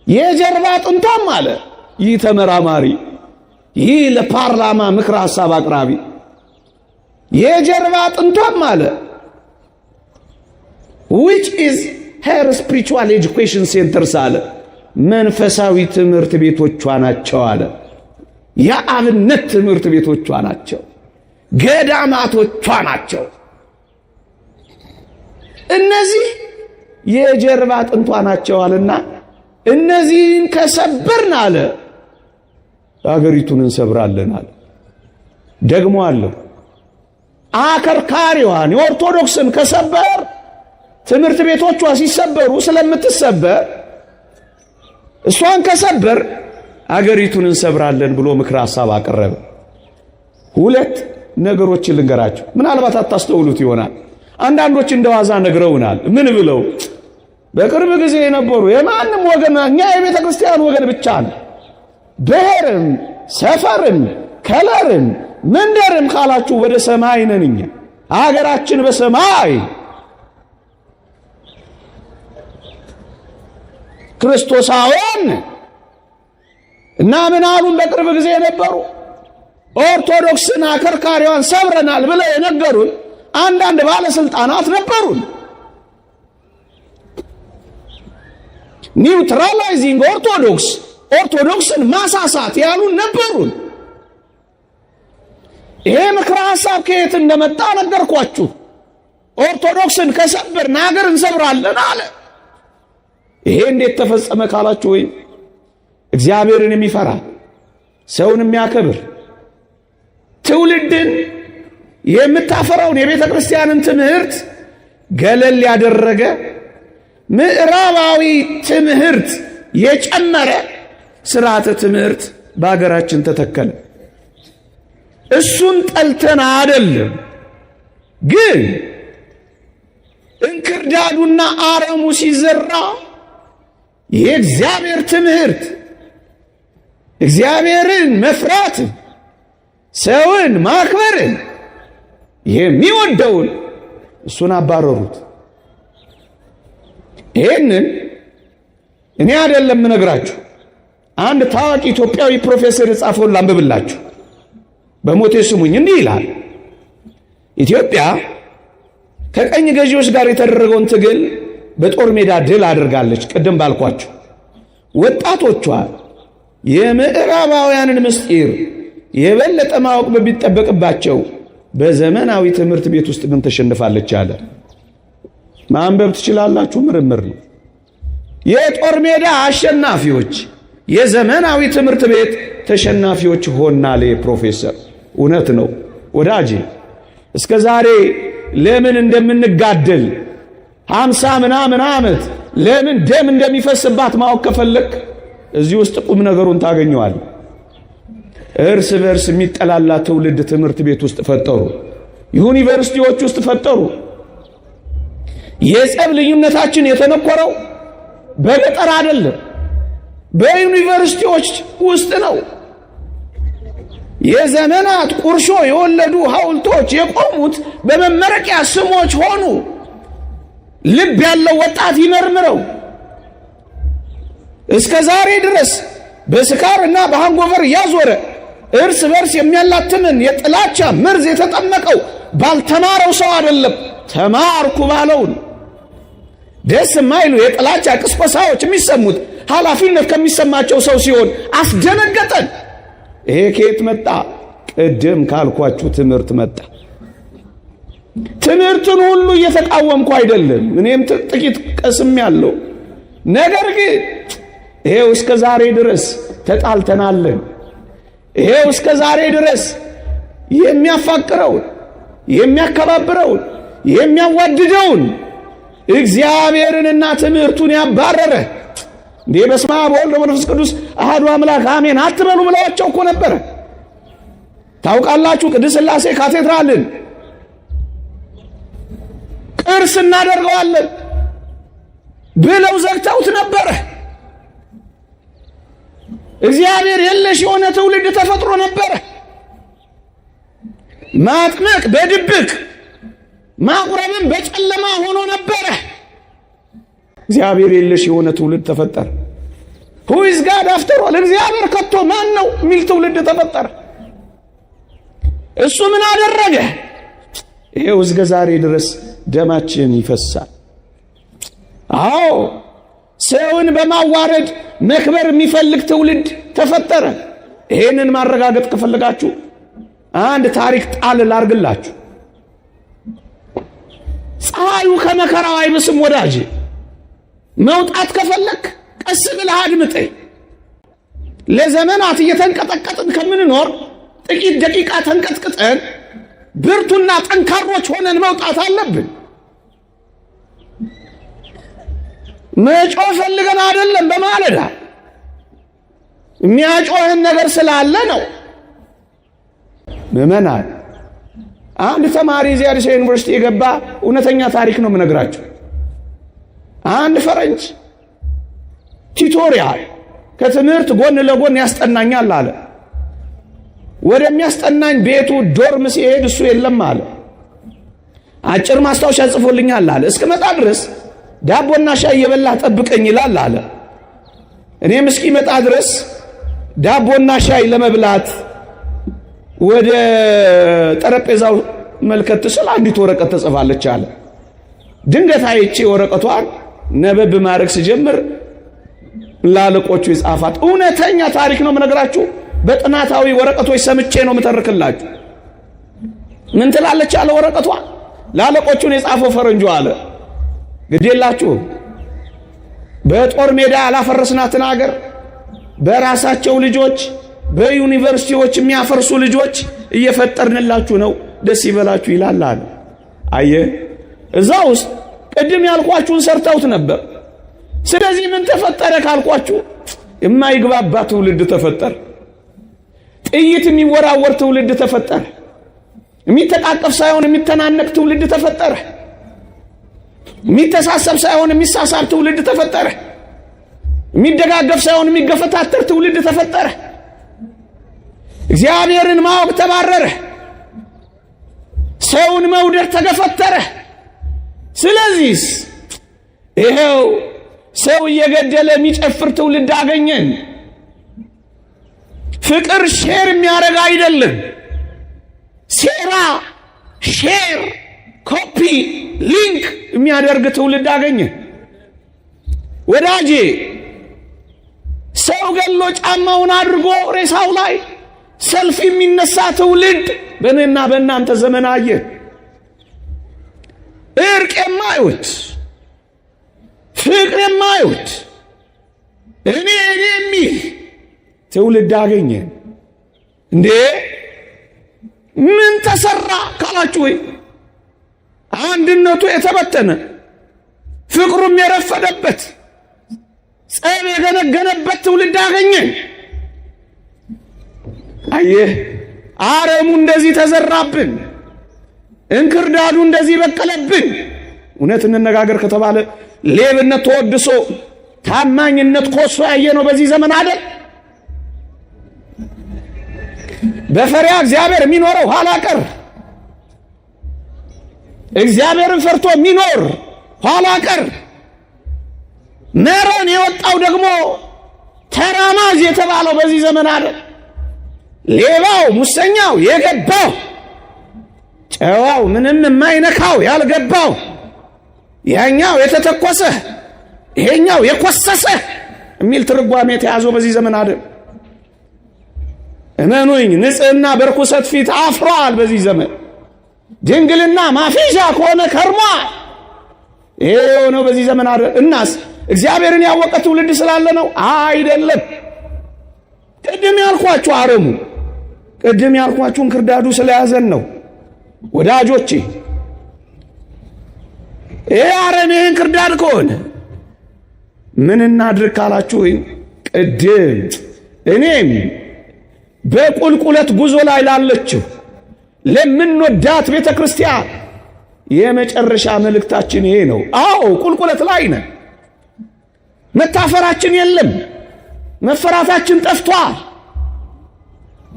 የጀርባ አጥንቷም አለ ይህ ተመራማሪ፣ ይህ ለፓርላማ ምክረ ሐሳብ አቅራቢ፣ የጀርባ አጥንቷም አለ which is her spiritual education centers አለ መንፈሳዊ ትምህርት ቤቶቿ ናቸው አለ። የአብነት ትምህርት ቤቶቿ ናቸው፣ ገዳማቶቿ ናቸው። እነዚህ የጀርባ አጥንቷ ናቸው አለና እነዚህን ከሰበርን አለ አገሪቱን እንሰብራለን አለ። ደግሞ አለ አከርካሪዋን የኦርቶዶክስን ከሰበር ትምህርት ቤቶቿ ሲሰበሩ ስለምትሰበር እሷን ከሰበር አገሪቱን እንሰብራለን ብሎ ምክረ ሐሳብ አቀረበ። ሁለት ነገሮችን ልንገራችሁ፣ ምናልባት አታስተውሉት ይሆናል። አንዳንዶች እንደዋዛ ነግረውናል። ምን ብለው? በቅርብ ጊዜ የነበሩ የማንም ወገን እኛ የቤተ ክርስቲያን ወገን ብቻ ነው፣ ብሔርም ሰፈርም ከለርም መንደርም ካላችሁ ወደ ሰማይ ነን እኛ፣ አገራችን በሰማይ ክርስቶሳውያን እና ምን አሉን? በቅርብ ጊዜ የነበሩ ኦርቶዶክስን አከርካሪዋን ሰብረናል ብለው የነገሩን አንዳንድ ባለስልጣናት ነበሩን። ኒውትራላይዚንግ ኦርቶዶክስን ማሳሳት ያሉን ነበሩን። ይሄ ምክረ ሐሳብ ከየት እንደመጣ ነገርኳችሁ። ኦርቶዶክስን ከሰበርን አገር እንሰብራለን አለ። ይሄ እንዴት ተፈጸመ ካላችሁ፣ ወይ እግዚአብሔርን የሚፈራ ሰውን የሚያከብር ትውልድን የምታፈራውን የቤተ ክርስቲያንን ትምህርት ገለል ያደረገ ምዕራባዊ ትምህርት የጨመረ ስርዓተ ትምህርት በአገራችን ተተከለ። እሱን ጠልተን አይደለም፣ ግን እንክርዳዱና አረሙ ሲዘራ የእግዚአብሔር ትምህርት እግዚአብሔርን መፍራት ሰውን ማክበርን የሚወደውን እሱን አባረሩት። ይህንን እኔ አይደለም እነግራችሁ፣ አንድ ታዋቂ ኢትዮጵያዊ ፕሮፌሰር የጻፈውን ላንብብላችሁ። በሞቴ ስሙኝ። እንዲህ ይላል፣ ኢትዮጵያ ከቀኝ ገዢዎች ጋር የተደረገውን ትግል በጦር ሜዳ ድል አድርጋለች። ቅድም ባልኳችሁ ወጣቶቿ የምዕራባውያንን ምስጢር የበለጠ ማወቅ በሚጠበቅባቸው በዘመናዊ ትምህርት ቤት ውስጥ ግን ተሸንፋለች አለ። ማንበብ ትችላላችሁ፣ ምርምር ነው። የጦር ሜዳ አሸናፊዎች፣ የዘመናዊ ትምህርት ቤት ተሸናፊዎች ሆናል ፕሮፌሰር። እውነት ነው ወዳጄ። እስከ ዛሬ ለምን እንደምንጋደል 50 ምናምን ዓመት ለምን ደም እንደሚፈስባት ማወቅ ከፈለክ እዚህ ውስጥ ቁም ነገሩን ታገኘዋል። እርስ በርስ የሚጠላላ ትውልድ ትምህርት ቤት ውስጥ ፈጠሩ፣ ዩኒቨርሲቲዎች ውስጥ ፈጠሩ። የጸብ ልዩነታችን የተነኮረው በገጠር አይደለም፣ በዩኒቨርሲቲዎች ውስጥ ነው። የዘመናት ቁርሾ የወለዱ ሐውልቶች የቆሙት በመመረቂያ ስሞች ሆኑ። ልብ ያለው ወጣት ይመርምረው። እስከ ዛሬ ድረስ በስካርና በሃንጎቨር ያዞረ እርስ በርስ የሚያላትምን የጥላቻ መርዝ የተጠመቀው ባልተማረው ሰው አይደለም፣ ተማርኩ ባለው። ደስ የማይሉ የጥላቻ ቅስቆሳዎች የሚሰሙት ኃላፊነት ከሚሰማቸው ሰው ሲሆን አስደነገጠን። ይሄ ከየት መጣ? ቅድም ካልኳችሁ ትምህርት መጣ። ትምህርትን ሁሉ እየተቃወምኩ አይደለም፣ እኔም ጥቂት ቀስም ያለው ነገር ግን ይሄው እስከ ዛሬ ድረስ ተጣልተናለን። ይሄው እስከ ዛሬ ድረስ የሚያፋቅረውን የሚያከባብረውን የሚያዋድደውን እግዚአብሔርንና ትምህርቱን ያባረረ እንዴ በስመ አብ ወወልድ ወመንፈስ ቅዱስ አሐዱ አምላክ አሜን አትበሉ ብለዋቸው እኮ ነበረ። ታውቃላችሁ ቅድስት ሥላሴ ካቴድራልን ቅርስ እናደርገዋለን ብለው ዘግተውት ነበረ። እግዚአብሔር የለሽ የሆነ ትውልድ ተፈጥሮ ነበረ። ማጥመቅ በድብቅ ማቁረብን በጨለማ ሆኖ ነበረ። እግዚአብሔር የለሽ የሆነ ትውልድ ተፈጠረ። who is God after all? እግዚአብሔር ከቶ ማን ነው የሚል ትውልድ ተፈጠረ። እሱ ምን አደረገ? ይሄው እስከ ዛሬ ድረስ ደማችን ይፈሳል። አዎ ሰውን በማዋረድ መክበር የሚፈልግ ትውልድ ተፈጠረ። ይሄንን ማረጋገጥ ከፈለጋችሁ አንድ ታሪክ ጣል ላርግላችሁ። ፀሐዩ ከመከራው አይብስም ወዳጅ። መውጣት ከፈለክ ቀስ ብለህ አድምጠኝ። ለዘመናት እየተንቀጠቀጥን ከምንኖር ጥቂት ደቂቃ ተንቀጥቅጠን ብርቱና ጠንካሮች ሆነን መውጣት አለብን። መጮህ ፈልገን አይደለም። በማለዳ የሚያጮህን ነገር ስላለ ነው። ምዕመናን አንድ ተማሪ እዚህ አዲስ ዩኒቨርሲቲ የገባ እውነተኛ ታሪክ ነው የምነግራችሁ። አንድ ፈረንጅ ቲቶሪያል ከትምህርት ጎን ለጎን ያስጠናኛል አለ። ወደሚያስጠናኝ ቤቱ ዶርም ሲሄድ እሱ የለም አለ። አጭር ማስታወሻ ጽፎልኛል አለ። እስከመጣ ድረስ ዳቦና ሻይ እየበላህ ጠብቀኝ ይላል አለ። እኔም እስኪመጣ ድረስ ዳቦና ሻይ ለመብላት ወደ ጠረጴዛው መልከት ስል አንዲት ወረቀት ተጽፋለች አለ። ድንገት አይቼ ወረቀቷን ነበብ ማድረግ ስጀምር ላለቆቹ የጻፋት እውነተኛ ታሪክ ነው የምነግራችሁ። በጥናታዊ ወረቀቶች ሰምቼ ነው የምተርክላችሁ። ምን ትላለች አለ ወረቀቷ? ላለቆቹን የጻፈው ፈረንጆ አለ ግዴላችሁ በጦር ሜዳ ያላፈረስናትን አገር በራሳቸው ልጆች በዩኒቨርሲቲዎች የሚያፈርሱ ልጆች እየፈጠርንላችሁ ነው፣ ደስ ይበላችሁ ይላል አለ። አየ እዛ ውስጥ ቅድም ያልኳችሁን ሰርተውት ነበር። ስለዚህ ምን ተፈጠረ ካልኳችሁ የማይግባባ ትውልድ ተፈጠረ። ጥይት የሚወራወር ትውልድ ተፈጠረ። የሚተቃቀፍ ሳይሆን የሚተናነቅ ትውልድ ተፈጠረ። የሚተሳሰብ ሳይሆን የሚሳሳብ ትውልድ ተፈጠረ። የሚደጋገፍ ሳይሆን የሚገፈታተር ትውልድ ተፈጠረ። እግዚአብሔርን ማወቅ ተባረረ። ሰውን መውደድ ተገፈተረ። ስለዚህ ይሄው ሰው እየገደለ የሚጨፍር ትውልድ አገኘን። ፍቅር ሼር የሚያደርግ አይደለም። ሴራ ሼር ኮፒ ሊንክ የሚያደርግ ትውልድ አገኘን። ወዳጄ ሰው ገሎ ጫማውን አድርጎ ሬሳው ላይ ሰልፍ የሚነሳ ትውልድ በእኔና በእናንተ ዘመን አየን። እርቅ የማይወድ ፍቅር የማይወድ እኔ የሚል ትውልድ አገኘን። እንዴ ምን ተሰራ ካላችሁ ወይ አንድነቱ የተበተነ ፍቅሩም የረፈደበት ጸብ የገነገነበት ትውልድ አገኘን። አየህ አረሙ እንደዚህ ተዘራብን፣ እንክርዳዱ እንደዚህ በቀለብን። እውነት እንነጋገር ከተባለ ሌብነት ተወድሶ ታማኝነት ኮሶ ያየነው በዚህ ዘመን አይደል? በፈሪያ እግዚአብሔር የሚኖረው ኋላ ቀር፣ እግዚአብሔርን ፈርቶ የሚኖር ኋላ ቀር፣ መረን የወጣው ደግሞ ተራማጅ የተባለው በዚህ ዘመን አይደል? ሌባው ሙሰኛው የገባው ጨዋው ምንም የማይነካው ያልገባው ያኛው የተተኮሰ ይሄኛው የኮሰሰ የሚል ትርጓሜ ተያዘው በዚህ ዘመን አይደል? እመኑኝ ንጽሕና በርኩሰት ፊት አፍሯል። በዚህ ዘመን ድንግልና ማፌዣ ከሆነ ከርሟል። ይሄ የሆነው በዚህ ዘመን አይደል? እናስ እግዚአብሔርን ያወቀ ትውልድ ስላለ ነው? አይደለም። ቅድም ያልኳችሁ አረሙ፣ ቅድም ያልኳችሁ እንክርዳዱ ስለያዘን ነው ወዳጆቼ። ይሄ አረም ይሄን እንክርዳድ ከሆነ ምን እናድርግ ካላችሁ፣ ቅድም እኔም በቁልቁለት ጉዞ ላይ ላለችው ለምንወዳት ቤተ ክርስቲያን የመጨረሻ መልእክታችን ይሄ ነው። አዎ ቁልቁለት ላይ ነን። መታፈራችን የለም፣ መፈራታችን ጠፍቷል።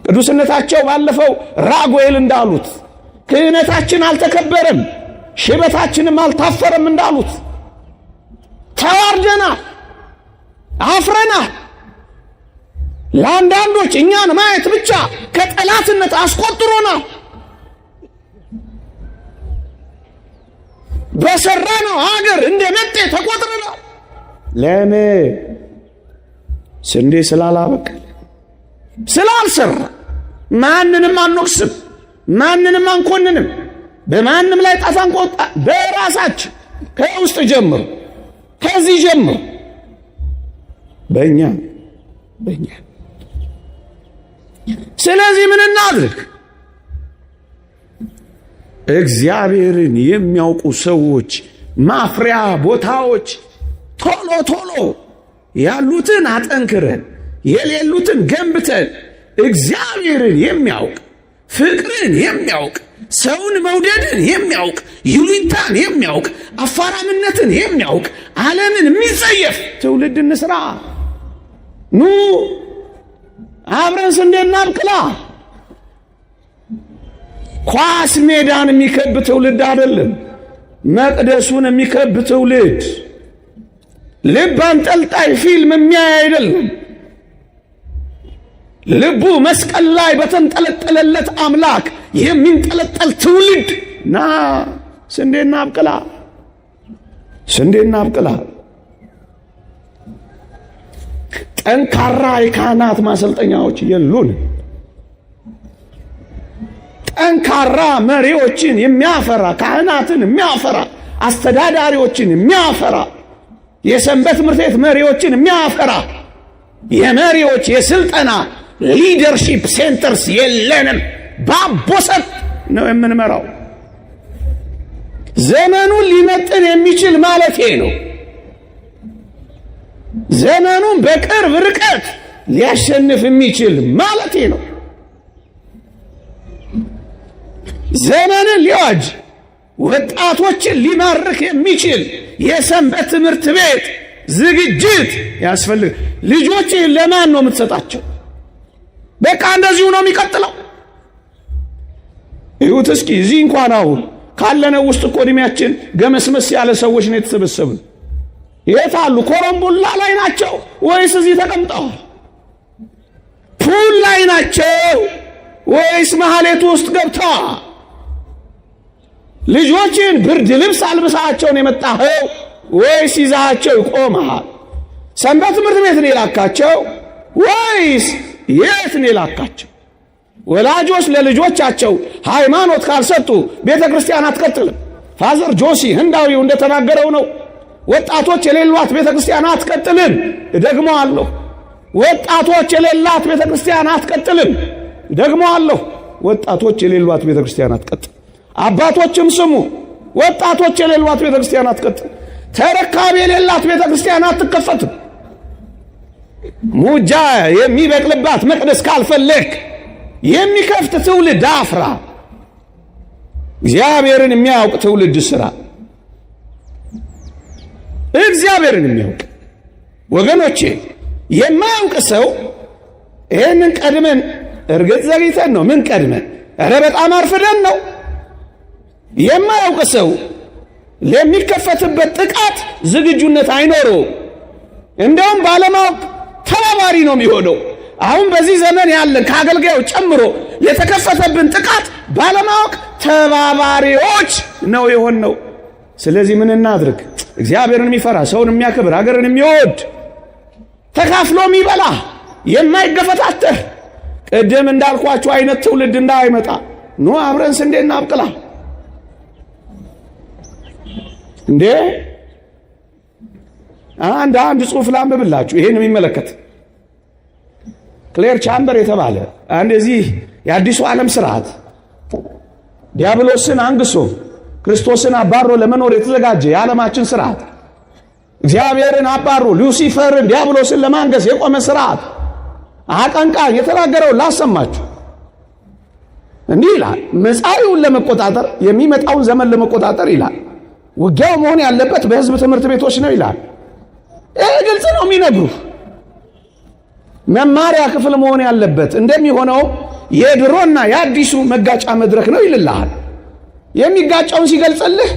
ቅዱስነታቸው ባለፈው ራጉኤል እንዳሉት ክህነታችን አልተከበረም፣ ሽበታችንም አልታፈረም እንዳሉት ተዋርደናል፣ አፍረናል። ለአንዳንዶች እኛን ማየት ብቻ ከጠላትነት አስቆጥሮናል። በሰራነው ሀገር እንደ መጤ ተቆጥረናል። ለምን? ስንዴ ስላላበቀለ ስላልሰራ። ማንንም አንወቅስም፣ ማንንም አንኮንንም፣ በማንም ላይ ጣት አንቆጣ። በራሳችን ከውስጥ ጀምሮ ከዚህ ጀምሮ በእኛ ስለዚህ ምን እናድርግ? እግዚአብሔርን የሚያውቁ ሰዎች ማፍሪያ ቦታዎች ቶሎ ቶሎ ያሉትን አጠንክረን የሌሉትን ገንብተን እግዚአብሔርን የሚያውቅ ፍቅርን የሚያውቅ ሰውን መውደድን የሚያውቅ ይሉኝታን የሚያውቅ አፋራምነትን የሚያውቅ ዓለምን የሚጸየፍ ትውልድ እንስራ። ኑ አብረን ስንዴ እናብቅላ። ኳስ ሜዳን የሚከብ ትውልድ አይደለም፣ መቅደሱን የሚከብ ትውልድ። ልብ አንጠልጣይ ፊልም የሚያይ አይደለም፣ ልቡ መስቀል ላይ በተንጠለጠለለት አምላክ የሚንጠለጠል ትውልድ። ና ስንዴ እናብቅላ፣ ስንዴ እናብቅላ። ጠንካራ የካህናት ማሰልጠኛዎች የሉን። ጠንካራ መሪዎችን የሚያፈራ ካህናትን የሚያፈራ አስተዳዳሪዎችን የሚያፈራ የሰንበት ትምህርት ቤት መሪዎችን የሚያፈራ የመሪዎች የስልጠና ሊደርሺፕ ሴንተርስ የለንም። ባቦሰት ነው የምንመራው። ዘመኑን ሊመጥን የሚችል ማለቴ ነው። ዘመኑን በቅርብ ርቀት ሊያሸንፍ የሚችል ማለቴ ነው። ዘመንን ሊዋጅ ወጣቶችን ሊማርክ የሚችል የሰንበት ትምህርት ቤት ዝግጅት ያስፈልግ። ልጆች ለማን ነው የምትሰጣቸው? በቃ እንደዚሁ ነው የሚቀጥለው። ይሁት እስኪ እዚህ እንኳን አሁን ካለነው ውስጥ እኮ እድሜያችን ገመስመስ ያለ ሰዎች ነው የተሰበሰብን። የት አሉ? ኮረምቡላ ላይ ናቸው ወይስ እዚህ ተቀምጠዋል? ፑል ላይ ናቸው ወይስ ማህሌቱ ውስጥ ገብተዋል? ልጆችን ብርድ ልብስ አልብሳቸውን የመጣኸው ወይስ ይዛቸው ይቆማል? ሰንበት ትምህርት ቤት ነው የላካቸው ወይስ የት ነው የላካቸው? ወላጆች ለልጆቻቸው ሃይማኖት ካልሰጡ ቤተ ክርስቲያን አትቀጥልም። ፋዘር ጆሲ ህንዳዊው እንደተናገረው ነው። ወጣቶች የሌሏት ቤተ ክርስቲያን አትቀጥልም። ደግሞ አለሁ ወጣቶች የሌላት ቤተ ክርስቲያን አትቀጥልም። ደግሞ አለሁ ወጣቶች የሌሏት ቤተ ክርስቲያን አትቀጥል። አባቶችም ስሙ፣ ወጣቶች የሌሏት ቤተ ክርስቲያን አትቀጥል። ተረካቢ የሌላት ቤተ ክርስቲያን አትከፈትም። ሙጃ የሚበቅልባት መቅደስ ካልፈለክ የሚከፍት ትውልድ አፍራ። እግዚአብሔርን የሚያውቅ ትውልድ ስራ። እግዚአብሔርን የሚያውቅ ወገኖቼ፣ የማያውቅ ሰው ይህንን ቀድመን እርግጥ ዘግይተን ነው። ምን ቀድመን? ኧረ በጣም አርፍደን ነው። የማያውቅ ሰው ለሚከፈትበት ጥቃት ዝግጁነት አይኖረውም። እንደውም ባለማወቅ ተባባሪ ነው የሚሆነው። አሁን በዚህ ዘመን ያለን ከአገልጋዮች ጨምሮ የተከፈተብን ጥቃት ባለማወቅ ተባባሪዎች ነው የሆነው። ስለዚህ ምን እናድርግ? እግዚአብሔርን የሚፈራ ሰውን የሚያከብር ሀገርን የሚወድ ተካፍሎ የሚበላ የማይገፈታተር ቅድም እንዳልኳችሁ አይነት ትውልድ እንዳይመጣ ኑ አብረን ስንዴ እናብቅላ። እንዴ አንድ ጽሑፍ ላንብብላችሁ ይሄን የሚመለከት ክሌር ቻምበር የተባለ እንደዚህ የአዲሱ ዓለም ስርዓት ዲያብሎስን አንግሶ ክርስቶስን አባሮ ለመኖር የተዘጋጀ የዓለማችን ስርዓት እግዚአብሔርን አባሮ ሉሲፈርን ዲያብሎስን ለማንገስ የቆመ ስርዓት አቀንቃኝ የተናገረው ላሰማችሁ። እንዲህ ይላል፣ መጻኢውን ለመቆጣጠር የሚመጣውን ዘመን ለመቆጣጠር ይላል ውጊያው መሆን ያለበት በህዝብ ትምህርት ቤቶች ነው ይላል። ይሄ ግልጽ ነው የሚነግሩህ። መማሪያ ክፍል መሆን ያለበት እንደሚሆነው የድሮና የአዲሱ መጋጫ መድረክ ነው ይልልሃል። የሚጋጫውን ሲገልጽልህ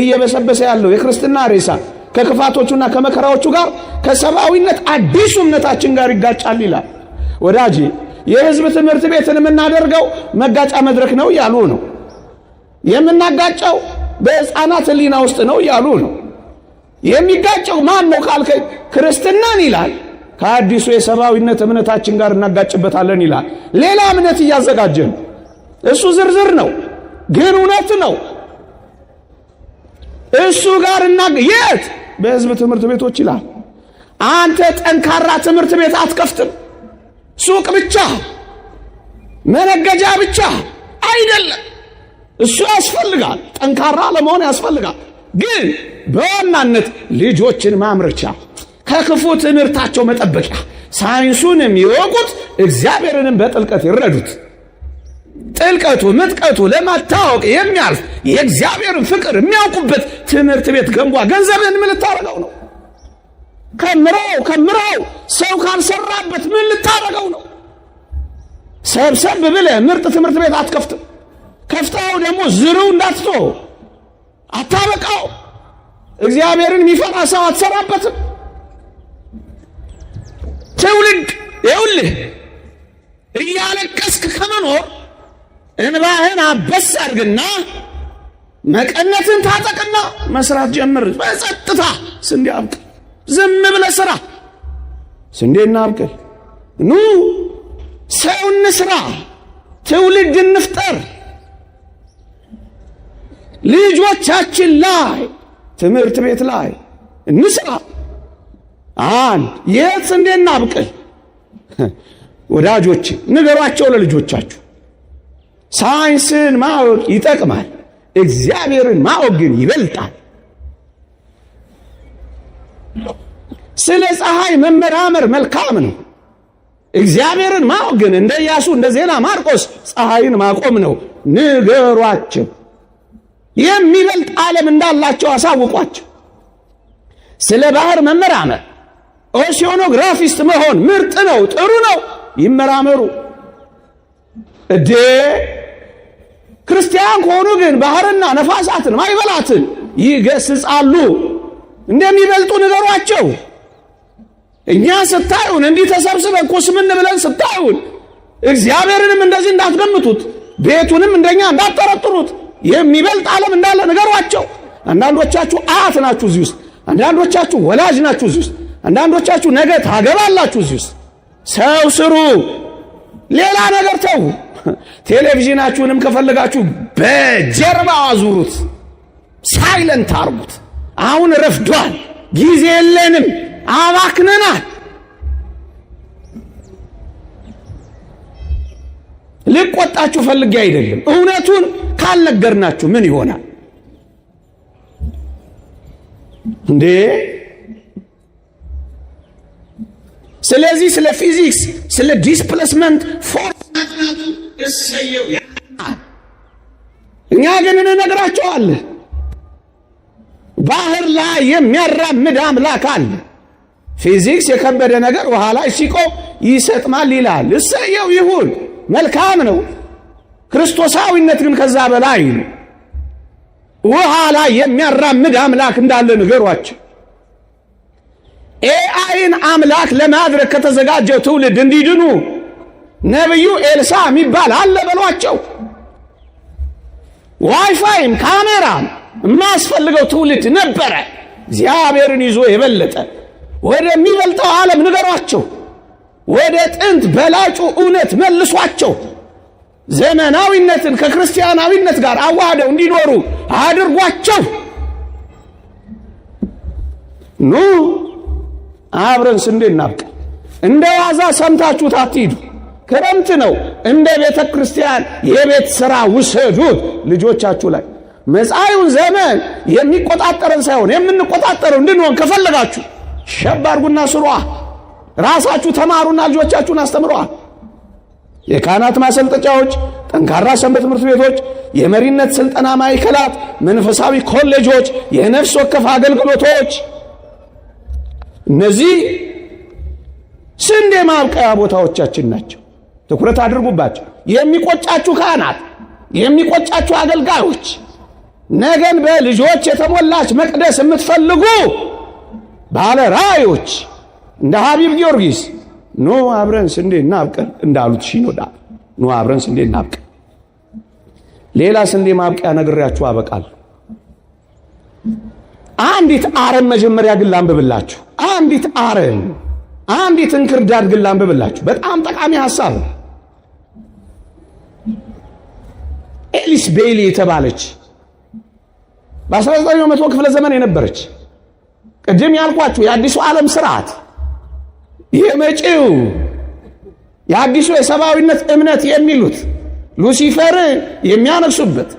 እየበሰበሰ ያለው የክርስትና ሬሳ ከክፋቶቹና ከመከራዎቹ ጋር ከሰብአዊነት አዲሱ እምነታችን ጋር ይጋጫል ይላል። ወዳጄ የህዝብ ትምህርት ቤትን የምናደርገው መጋጫ መድረክ ነው እያሉ ነው። የምናጋጨው በሕፃናት ሕሊና ውስጥ ነው እያሉ ነው። የሚጋጨው ማን ነው ካልከኝ ክርስትናን ይላል ከአዲሱ የሰብአዊነት እምነታችን ጋር እናጋጭበታለን ይላል። ሌላ እምነት እያዘጋጀን እሱ ዝርዝር ነው ግን እውነት ነው። እሱ ጋር የት በህዝብ ትምህርት ቤቶች ይላል። አንተ ጠንካራ ትምህርት ቤት አትከፍትም። ሱቅ ብቻ መነገጃ ብቻ አይደለም። እሱ ያስፈልጋል፣ ጠንካራ ለመሆን ያስፈልጋል። ግን በዋናነት ልጆችን ማምረቻ፣ ከክፉ ትምህርታቸው መጠበቂያ፣ ሳይንሱንም ይወቁት፣ እግዚአብሔርንም በጥልቀት ይረዱት። ጥልቀቱ ምጥቀቱ ለማታወቅ የሚያልፍ የእግዚአብሔርን ፍቅር የሚያውቁበት ትምህርት ቤት ገንቧ። ገንዘብህን ምን ልታረገው ነው? ከምረው ሰው ካልሰራበት ምን ልታረገው ነው? ሰብሰብ ብለህ ምርጥ ትምህርት ቤት አትከፍትም። ከፍታው ደግሞ ዝሩ እንዳትቶ አታበቃው። እግዚአብሔርን የሚፈራ ሰው አትሰራበትም። ትውልድ ይኸውልህ እያለቀስክ ከመኖር እንባህን አበስ አድርግና መቀነትን ታጠቅና መስራት ጀምር። በጸጥታ ስንዴ አብቅል። ዝም ብለህ ስራ። ስንዴ እናብቅል። ኑ ሰው እንስራ፣ ትውልድ እንፍጠር። ልጆቻችን ላይ ትምህርት ቤት ላይ እንስራ። የት ስንዴ እናብቅል? ወዳጆች ንገሯቸው ለልጆቻችሁ። ሳይንስን ማወቅ ይጠቅማል፣ እግዚአብሔርን ማወቅ ግን ይበልጣል። ስለ ፀሐይ መመራመር መልካም ነው። እግዚአብሔርን ማወቅ ግን እንደ ኢያሱ እንደ ዜና ማርቆስ ፀሐይን ማቆም ነው። ንገሯቸው። የሚበልጥ ዓለም እንዳላቸው አሳውቋቸው። ስለ ባህር መመራመር ኦሺዮኖግራፊስት መሆን ምርጥ ነው፣ ጥሩ ነው። ይመራመሩ። ክርስቲያን ከሆኑ ግን ባህርና ነፋሳትን ማይበላትን ይገስጻሉ። እንደሚበልጡ ንገሯቸው። እኛ ስታዩን እንዲህ ተሰብስበን ኩስምን ብለን ስታዩን እግዚአብሔርንም እንደዚህ እንዳትገምቱት፣ ቤቱንም እንደኛ እንዳትጠረጥሩት። የሚበልጥ ዓለም እንዳለ ንገሯቸው። አንዳንዶቻችሁ አያት ናችሁ እዚህ ውስጥ፣ አንዳንዶቻችሁ ወላጅ ናችሁ እዚህ ውስጥ፣ አንዳንዶቻችሁ ነገ ታገባላችሁ እዚህ ውስጥ። ሰው ስሩ፣ ሌላ ነገር ተው። ቴሌቪዥናችሁንም ከፈለጋችሁ በጀርባ አዙሩት፣ ሳይለንት አርጉት። አሁን ረፍዷል፣ ጊዜ የለንም፣ አባክነናል። ልቆጣችሁ ፈልጌ አይደለም። እውነቱን ካልነገርናችሁ ምን ይሆናል እንዴ? ስለዚህ ስለ ፊዚክስ ስለ ዲስፕሌስመንት ፎርስ እሰየው እኛ ግን እንነግራቸዋለን። ባህር ላይ የሚያራምድ አምላክ አለ። ፊዚክስ የከበደ ነገር ውሃ ላይ ሲቆም ይሰጥማል ይላል። እሰየው ይሁን፣ መልካም ነው። ክርስቶሳዊነት ግን ከዛ በላይ ነው። ውሃ ላይ የሚያራምድ አምላክ እንዳለ ንገሯቸው። ኤአይን አምላክ ለማድረግ ከተዘጋጀው ትውልድ እንዲድኑ ነብዩ ኤልሳ የሚባል አለ በሏቸው። ዋይፋይም ካሜራም የማያስፈልገው ትውልድ ነበረ። እግዚአብሔርን ይዞ የበለጠ ወደሚበልጠው ዓለም ንገሯቸው። ወደ ጥንት በላጩ እውነት መልሷቸው ዘመናዊነትን ከክርስቲያናዊነት ጋር አዋህደው እንዲኖሩ አድርጓቸው። ኑ አብረን ስንዴ እናብቅል። እንደ ዋዛ ሰምታችሁት አትሂዱ። ክረምት ነው። እንደ ቤተ ክርስቲያን የቤት ሥራ ውሰዱት ልጆቻችሁ ላይ። መጻኢውን ዘመን የሚቆጣጠረን ሳይሆን የምንቆጣጠረው እንድንሆን ከፈለጋችሁ ሸብ አድርጉና ስሯ። ራሳችሁ ተማሩና ልጆቻችሁን አስተምሯ። የካህናት ማሰልጠጫዎች፣ ጠንካራ ሰንበት ትምህርት ቤቶች፣ የመሪነት ስልጠና ማዕከላት፣ መንፈሳዊ ኮሌጆች፣ የነፍስ ወከፍ አገልግሎቶች፣ እነዚህ ስንዴ ማብቀያ ቦታዎቻችን ናቸው። ትኩረት አድርጉባቸው። የሚቆጫችሁ ካህናት፣ የሚቆጫችሁ አገልጋዮች፣ ነገን በልጆች የተሞላች መቅደስ የምትፈልጉ ባለ ራእዮች እንደ ሀቢብ ጊዮርጊስ ኑ አብረን ስንዴ እናብቀል እንዳሉት ሽኖዳ ኑ አብረን ስንዴ እናብቀል። ሌላ ስንዴ ማብቂያ ነግሬያችሁ አበቃለሁ። አንዲት አረም መጀመሪያ ግን ላንብብላችሁ። አንዲት አረም፣ አንዲት እንክርዳድ ግን ላንብብላችሁ። በጣም ጠቃሚ ሐሳብ ነው። ኤሊስ ቤይሊ የተባለች በ19ኛው መቶ ክፍለ ዘመን የነበረች ቅድም ያልኳችሁ የአዲሱ ዓለም ስርዓት የመጪው የአዲሱ የሰብአዊነት እምነት የሚሉት ሉሲፈርን የሚያነግሱበት፣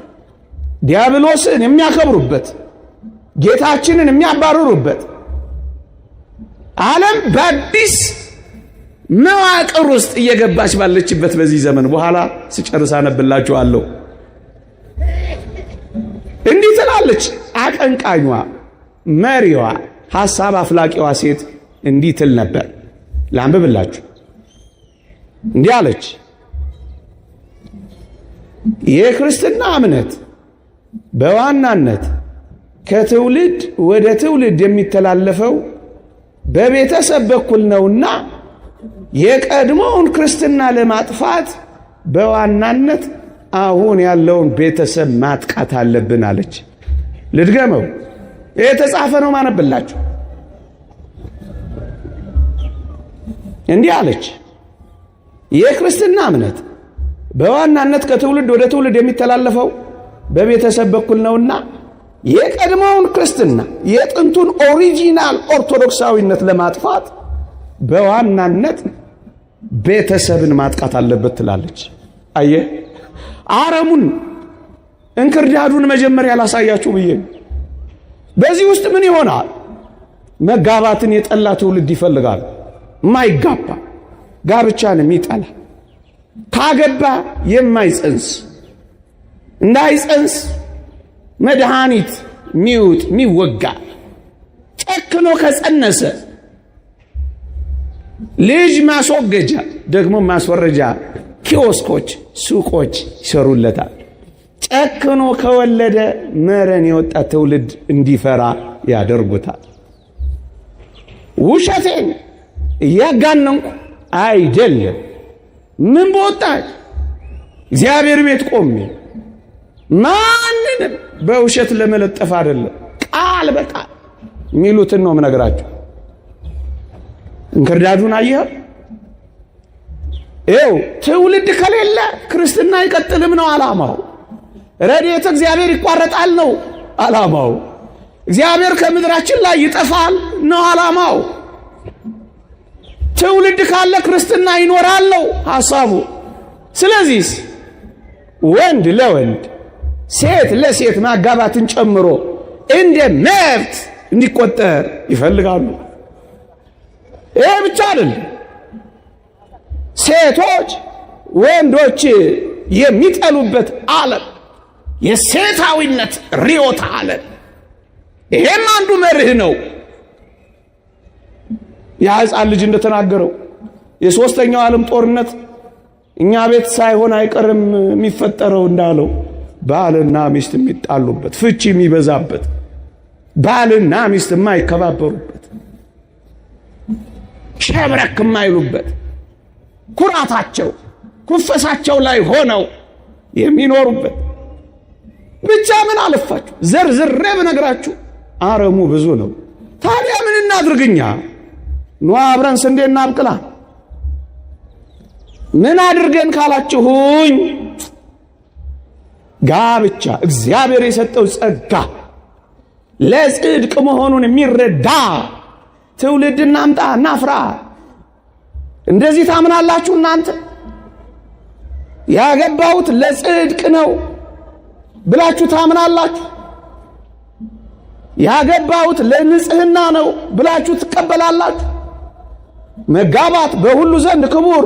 ዲያብሎስን የሚያከብሩበት፣ ጌታችንን የሚያባርሩበት ዓለም በአዲስ መዋቅር ውስጥ እየገባች ባለችበት በዚህ ዘመን በኋላ ስጨርስ አነብላችኋለሁ። እንዲህ ትላለች አቀንቃኟ፣ መሪዋ፣ ሐሳብ አፍላቂዋ ሴት እንዲህ ትል ነበር። ላንብብላችሁ። እንዲህ አለች። የክርስትና እምነት በዋናነት ከትውልድ ወደ ትውልድ የሚተላለፈው በቤተሰብ በኩል ነውና የቀድሞውን ክርስትና ለማጥፋት በዋናነት አሁን ያለውን ቤተሰብ ማጥቃት አለብን አለች። ልድገመው፣ የተጻፈ ነው ማነብላችሁ። እንዲህ አለች። የክርስትና እምነት በዋናነት ከትውልድ ወደ ትውልድ የሚተላለፈው በቤተሰብ በኩል ነውና የቀድሞውን ክርስትና የጥንቱን ኦሪጂናል ኦርቶዶክሳዊነት ለማጥፋት በዋናነት ቤተሰብን ማጥቃት አለበት ትላለች። አየህ፣ አረሙን እንክርዳዱን መጀመሪያ ላሳያችሁ ብዬ። በዚህ ውስጥ ምን ይሆናል? መጋባትን የጠላ ትውልድ ይፈልጋል። ማይጋባ ጋብቻን የሚጠላ ካገባ የማይጸንስ እንዳይጸንስ መድኃኒት ሚውጥ ሚወጋ ጨክኖ ከጸነሰ ልጅ ማስወገጃ ደግሞ ማስወረጃ ኪዮስኮች፣ ሱቆች ይሰሩለታል። ጨክኖ ከወለደ መረን የወጣ ትውልድ እንዲፈራ ያደርጉታል። ውሸቴን እያጋነንኩ አይደለም። ምን በወጣች እግዚአብሔር ቤት ቆሜ ማንንም በውሸት ለመለጠፍ አይደለም፣ ቃል በቃል የሚሉትን ነው የምነግራችሁ። እንክርዳዱን አየኸው? ይኸው ትውልድ ከሌለ ክርስትና አይቀጥልም ነው ዓላማው። ረድኤተ እግዚአብሔር ይቋረጣል ነው ዓላማው። እግዚአብሔር ከምድራችን ላይ ይጠፋል ነው ዓላማው። ትውልድ ካለ ክርስትና ይኖራል ነው ሐሳቡ። ስለዚህ ወንድ ለወንድ ሴት ለሴት ማጋባትን ጨምሮ እንደ መብት እንዲቆጠር ይፈልጋሉ። ይሄ ብቻ አይደለም። ሴቶች ወንዶች የሚጠሉበት ዓለም የሴታዊነት ርዕዮተ ዓለም፣ ይሄም አንዱ መርህ ነው። የሕፃን ልጅ እንደተናገረው የሦስተኛው ዓለም ጦርነት እኛ ቤት ሳይሆን አይቀርም የሚፈጠረው እንዳለው ባልና ሚስት የሚጣሉበት፣ ፍቺ የሚበዛበት፣ ባልና ሚስት የማይከባበሩበት፣ ሸብረክ የማይሉበት፣ ኩራታቸው ኩፈሳቸው ላይ ሆነው የሚኖሩበት። ብቻ ምን አለፋችሁ ዘርዝሬ ብነግራችሁ አረሙ ብዙ ነው። ታዲያ ምን እናድርግኛ? ኑ አብረን ስንዴ እናብቅላ። ምን አድርገን ካላችሁኝ ጋብቻ እግዚአብሔር የሰጠው ጸጋ ለጽድቅ መሆኑን የሚረዳ ትውልድ እናምጣ እናፍራ። እንደዚህ ታምናላችሁ እናንተ? ያገባሁት ለጽድቅ ነው ብላችሁ ታምናላችሁ? ያገባሁት ለንጽህና ነው ብላችሁ ትቀበላላችሁ? መጋባት በሁሉ ዘንድ ክቡር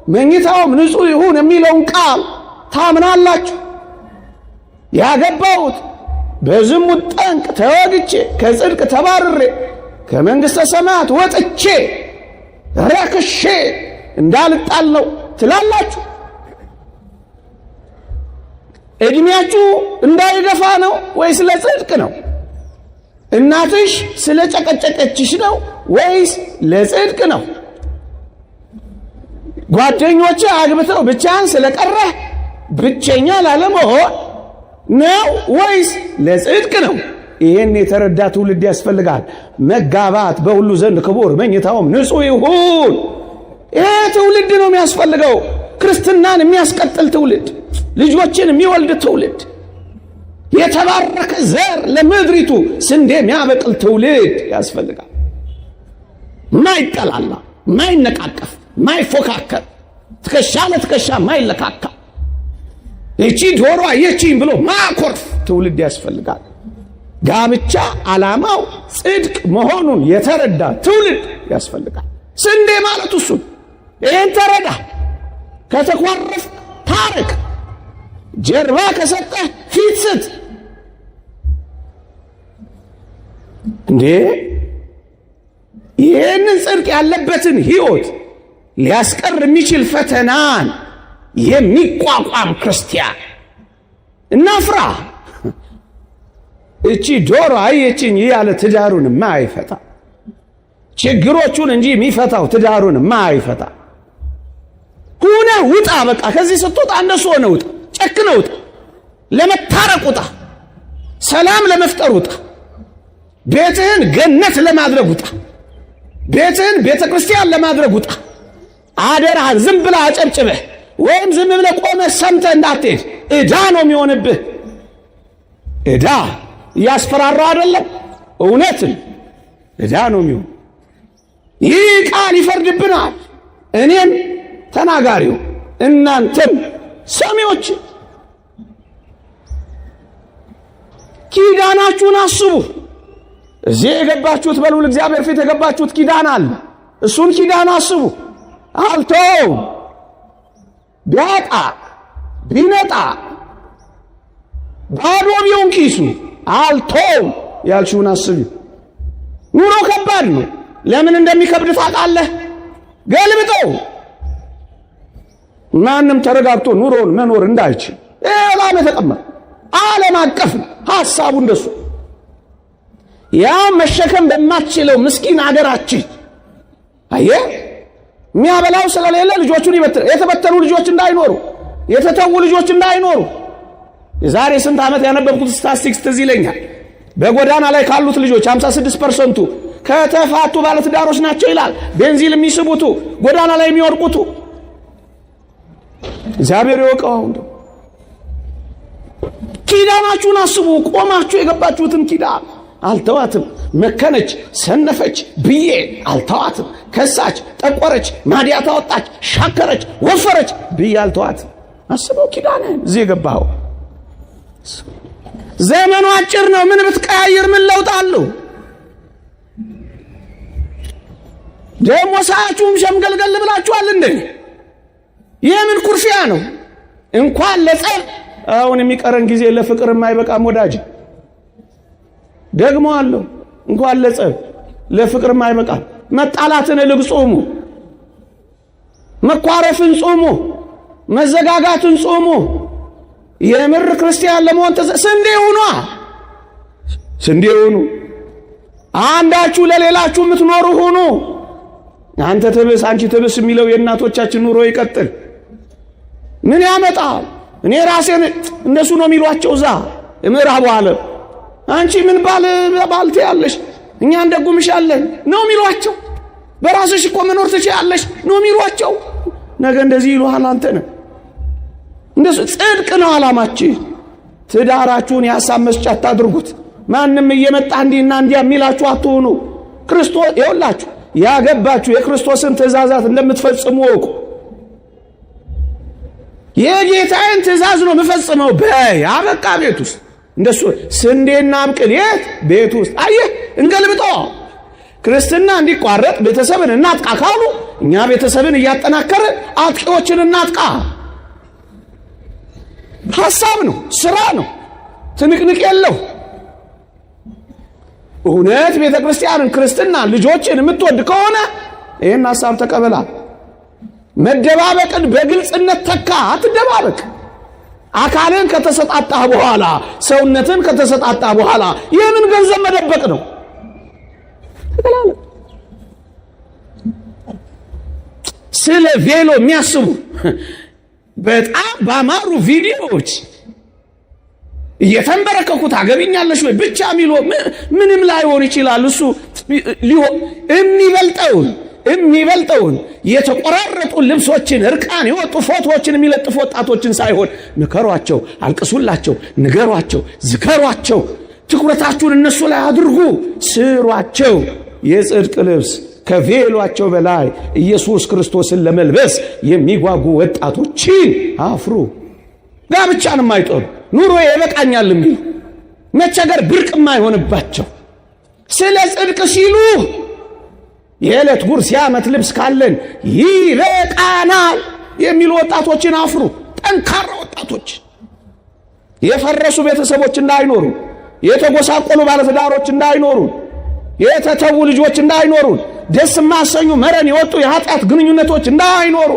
መኝታውም ንጹሕ ይሁን የሚለውን ቃል ታምናላችሁ? ያገባሁት በዝሙት ጠንቅ ተወግቼ ከጽድቅ ተባርሬ ከመንግሥተ ሰማያት ወጥቼ ረክሼ እንዳልጣል ነው ትላላችሁ? እድሜያችሁ እንዳይገፋ ነው ወይስ ለጽድቅ ነው? እናትሽ ስለ ጨቀጨቀችሽ ነው ወይስ ለጽድቅ ነው? ጓደኞች አግብተው ብቻን ስለቀረህ ብቸኛ ላለመሆን ነው ወይስ ለጽድቅ ነው? ይሄን የተረዳ ትውልድ ያስፈልጋል። መጋባት በሁሉ ዘንድ ክቡር መኝታውም ንጹሕ ይሁን። ይሄ ትውልድ ነው የሚያስፈልገው። ክርስትናን የሚያስቀጥል ትውልድ፣ ልጆችን የሚወልድ ትውልድ፣ የተባረከ ዘር ለምድሪቱ ስንዴ የሚያበቅል ትውልድ ያስፈልጋል። ማይጠላላ፣ ማይነቃቀፍ፣ ማይፎካከር፣ ትከሻ ለትከሻ ማይለካካ፣ እቺ ዶሮ አየችኝ ብሎ ማኮርፍ ትውልድ ያስፈልጋል። ጋብቻ ዓላማው ጽድቅ መሆኑን የተረዳ ትውልድ ያስፈልጋል። ስንዴ ማለት እሱ። ይህን ተረዳ። ከተኳረፍ ታረቅ፣ ጀርባ ከሰጠህ ፊት ስጥ። እንዴ ይህንን ጽድቅ ያለበትን ሕይወት ሊያስቀር የሚችል ፈተናን የሚቋቋም ክርስቲያን እናፍራ። እቺ ዶሮ አየችኝ ያለ ትዳሩን ማይፈታ፣ ችግሮቹን እንጂ የሚፈታው ትዳሩን ማይፈታ ሁነ ውጣ። በቃ ከዚህ ስትወጣ እንደሱ ሆነ ውጣ፣ ጨክነ ውጣ፣ ለመታረቅ ውጣ፣ ሰላም ለመፍጠር ውጣ፣ ቤትህን ገነት ለማድረግ ውጣ፣ ቤትህን ቤተ ክርስቲያን ለማድረግ ውጣ። አደራህን ዝም ብለህ አጨብጭበህ ወይም ዝም ብለህ ቆመህ ሰምተህ እንዳትሄድ። ዕዳ ነው የሚሆንብህ። ዕዳ እያስፈራራ አይደለም፣ እውነትን ዕዳ ነው የሚሆን። ይህ ቃል ይፈርድብናል። እኔም ተናጋሪው እናንተም ሰሚዎች ኪዳናችሁን አስቡ። እዚህ የገባችሁት በልዑል እግዚአብሔር ፊት የገባችሁት ኪዳን አለ። እሱን ኪዳን አስቡ። አልተውም። ቢያጣ ቢነጣ ባዶ ቢሆን ኪሱ አልተውም ያልሽውን አስቢ። ኑሮ ከባድ ነው። ለምን እንደሚከብድ ታውቃለህ? ገልብጠው። ማንም ተረጋግቶ ኑሮን መኖር እንዳይችል ኤላም የተቀመጠ ዓለም አቀፍ ሐሳቡ እንደሱ። ያው መሸከም በማትችለው ምስኪን አገራችን አየህ የሚያበላው ስለሌለ ልጆቹን የተበተኑ ልጆች እንዳይኖሩ፣ የተተዉ ልጆች እንዳይኖሩ። የዛሬ ስንት ዓመት ያነበብኩት ስታቲስቲክስ ትዝ ይለኛል። በጎዳና ላይ ካሉት ልጆች 56% ከተፋቱ ባለትዳሮች ናቸው ይላል። ቤንዚል የሚስቡቱ፣ ጎዳና ላይ የሚወርቁቱ። እግዚአብሔር ይወቀው። ኪዳናችሁን አስቡ። ቆማችሁ የገባችሁትን ኪዳን አልተዋትም። መከነች፣ ሰነፈች ብዬ አልተዋትም። ከሳች፣ ጠቆረች፣ ማዲያት አወጣች፣ ሻከረች፣ ወፈረች ብዬ አልተዋትም። አስበው ኪዳንህን እዚህ የገባኸው። ዘመኑ አጭር ነው። ምን ብትቀያየር ምን ለውጥ አለው? ደግሞ ሰዓቱም ሸምገልገል ብላችኋል እንዴ? የምን ኩርፊያ ነው? እንኳን ለጸብ አሁን የሚቀረን ጊዜ ለፍቅር የማይበቃም ወዳጅ። ደግሞ አለው እንኳን ለጸብ ለፍቅር የማይበቃም። መጣላትን እልቅ ጾሙ፣ መኳረፍን ጾሙ፣ መዘጋጋትን ጾሙ። የምር ክርስቲያን ለመሆን ስንዴ ሁኑ፣ ስንዴ ሁኑ። አንዳችሁ ለሌላችሁ የምትኖሩ ሁኑ። አንተ ትብስ አንቺ ትብስ የሚለው የእናቶቻችን ኑሮ ይቀጥል። ምን ያመጣል? እኔ ራሴን እንደሱ ነው የሚሏቸው እዛ ምዕራቡ ዓለም። አንቺ ምን ባልቴ ያለሽ እኛ እንደጉምሻለን ነው የሚሏቸው። በራስሽ እኮ መኖር ትችያለሽ ነው የሚሏቸው። ነገ እንደዚህ ይሉሃል። አንተ ነህ እንደሱ ጽድቅ ነው ዓላማችሁ። ትዳራችሁን የሐሳብ መስጫ አታድርጉት። ማንም እየመጣ እንዲህና እንዲያ የሚላችሁ አትሆኑ። ክርስቶስ ይኸውላችሁ ያገባችሁ የክርስቶስን ትእዛዛት እንደምትፈጽሙ ወቁ። የጌታዬን ትእዛዝ ነው የምፈጽመው በያበቃ ቤት ውስጥ እንደሱ ስንዴና አብቅል የት ቤት ውስጥ አየህ እንገልብጠው። ክርስትና እንዲቋረጥ ቤተሰብን እናጥቃ ካሉ እኛ ቤተሰብን እያጠናከርን አጥቂዎችን እናጥቃ። ሐሳብ ነው፣ ስራ ነው፣ ትንቅንቅ የለው። እውነት ቤተ ክርስቲያንን ክርስትና ልጆችን የምትወድ ከሆነ ይህን ሐሳብ ተቀበላ። መደባበቅን በግልጽነት ተካ። አትደባበቅ። አካልን ከተሰጣጣህ በኋላ ሰውነትን ከተሰጣጣህ በኋላ የምን ገንዘብ መደበቅ ነው? ተከላለ ስለ ቬሎ የሚያስቡ በጣም ባማሩ ቪዲዮዎች እየተንበረከኩ ታገቢኛለሽ ወይ ብቻ የሚሉ ምንም ላይሆን ይችላል። እሱ የሚበልጠውን የተቆራረጡ ልብሶችን እርቃን የወጡ ፎቶዎችን የሚለጥፉ ወጣቶችን ሳይሆን ምከሯቸው፣ አልቅሱላቸው፣ ንገሯቸው፣ ዝከሯቸው። ትኩረታችሁን እነሱ ላይ አድርጉ፣ ስሯቸው። የጽድቅ ልብስ ከቬሏቸው በላይ ኢየሱስ ክርስቶስን ለመልበስ የሚጓጉ ወጣቶችን አፍሩ። ጋብቻን የማይጠሉ ኑሮ ይበቃኛል የሚሉ መቸገር ብርቅ የማይሆንባቸው ስለ ጽድቅ ሲሉ የዕለት ጉርስ የዓመት ልብስ ካለን ይበቃናል የሚሉ ወጣቶችን አፍሩ። ጠንካራ ወጣቶች፣ የፈረሱ ቤተሰቦች እንዳይኖሩ፣ የተጎሳቆሉ ባለትዳሮች እንዳይኖሩ፣ የተተዉ ልጆች እንዳይኖሩ፣ ደስ የማያሰኙ መረን የወጡ የኃጢአት ግንኙነቶች እንዳይኖሩ፣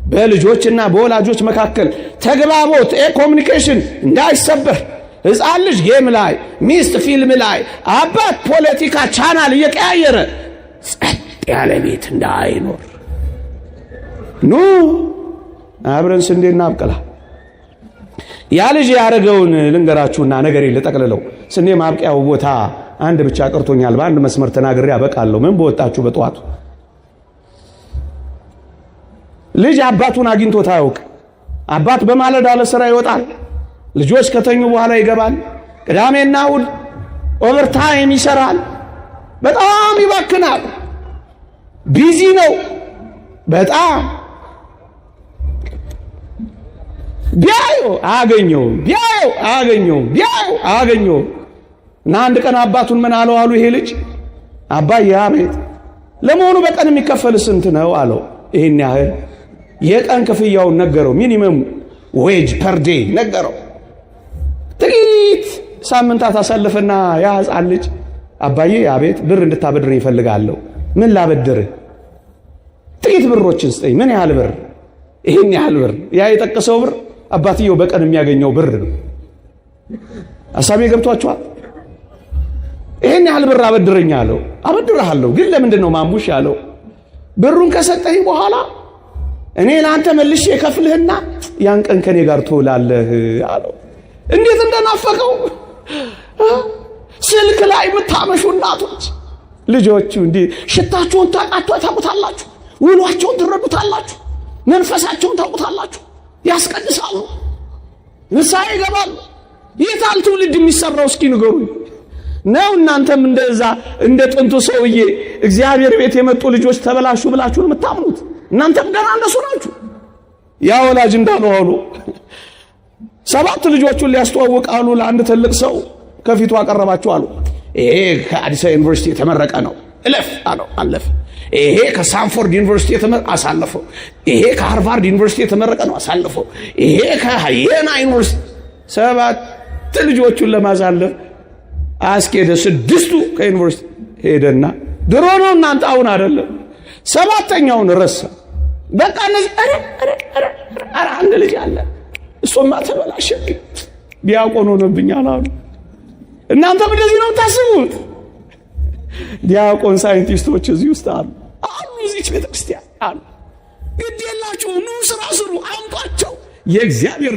በልጆችና በወላጆች መካከል ተግባቦት ኮሚኒኬሽን እንዳይሰበር፣ ሕፃን ልጅ ጌም ላይ፣ ሚስት ፊልም ላይ፣ አባት ፖለቲካ ቻናል እየቀያየረ ጸጥ ያለ ቤት እንዳይኖር። ኑ አብረን ስንዴና አብቅላ። ያ ልጅ ያደረገውን ልንገራችሁና ነገሬን ልጠቅልለው። ስንዴ ማብቂያው ቦታ አንድ ብቻ ቀርቶኛል። በአንድ መስመር ተናግሬ አበቃለሁ። ምን በወጣችሁ በጠዋቱ ልጅ አባቱን አግኝቶት አያውቅ። አባት በማለዳ ለሥራ ይወጣል። ልጆች ከተኙ በኋላ ይገባል። ቅዳሜና እሑድ ኦቨርታይም ይሰራል። በጣም ይባክናል። ቢዚ ነው በጣም። ቢያዩ አያገኘውም፣ ቢያዩ አያገኘውም፣ ቢያዩ አያገኘውም። እና አንድ ቀን አባቱን ምን አለው አሉ። ይሄ ልጅ አባዬ አቤት፣ ለመሆኑ በቀን የሚከፈል ስንት ነው አለው። ይሄን ያህል የቀን ክፍያውን ነገረው። ሚኒመም ዌጅ ፐር ዴይ ነገረው። ጥቂት ሳምንታት አሳለፈና ያ ሕፃን ልጅ አባዬ አቤት፣ ብር እንድታበድረኝ ይፈልጋለሁ። ምን ላበድርህ? ጥቂት ብሮችን ስጠኝ። ምን ያህል ብር? ይሄን ያህል ብር። ያ የጠቀሰው ብር አባትየው በቀን የሚያገኘው ብር ነው። ሐሳቤ ገብቷችኋል? ይሄን ያህል ብር አበድረኝ አለው። አበድርሃለሁ፣ ግን ለምንድን ነው ማሙሽ አለው። ብሩን ከሰጠኝ በኋላ እኔ ለአንተ መልሼ የከፍልህና ያን ቀን ከኔ ጋር ትውላለህ አለው። እንዴት እንደናፈቀው! ስልክ ላይ የምታመሹ እናቶች ልጆቹ እንዲህ ሽታቸውን ታውቁታላችሁ፣ ውሏቸውን ትረዱታላችሁ፣ መንፈሳቸውን ታውቁታላችሁ። ያስቀድሳሉ፣ ንስሐ ይገባሉ። የታል ትውልድ የሚሰራው? እስኪ ንገሩኝ። ነው እናንተም እንደዛ እንደ ጥንቱ ሰውዬ እግዚአብሔር ቤት የመጡ ልጆች ተበላሹ ብላችሁ ነው የምታምኑት? እናንተም ገና እንደሱ ናችሁ። ያ ወላጅ እንዳለው አሉ 7 ልጆቹን ሊያስተዋውቃሉ ለአንድ ትልቅ ሰው ከፊቱ አቀረባቸው አሉ። ይሄ ከአዲስ አበባ ዩኒቨርሲቲ የተመረቀ ነው፣ እለፍ አለው። አለፈ። ይሄ ከሳንፎርድ ዩኒቨርሲቲ አሳለፈው። ይሄ ከሃርቫርድ ዩኒቨርሲቲ የተመረቀ ነው፣ አሳለፈው። ይሄ ከየና ዩኒቨርሲቲ 7 ልጆቹን ለማሳለፍ አስኬደ። 6ቱ ከዩኒቨርሲቲ ሄደና ድሮ ነው እናንተ አሁን አይደለም። 7ኛውን ረሳ። በቃ እነዚህ አንድ ልጅ አለ፣ እሱማ ተበላሸ፣ ዲያቆን ሆነብኛል አሉ። እናንተም እንደዚህ ነው የምታስቡት? ዲያቆን ሳይንቲስቶች እዚህ ውስጥ አሉ፣ እዚች ቤተክርስቲያን አሉ። ግድ የላችሁ፣ ኑ ስራ ስሩ፣ አምጧቸው። የእግዚአብሔር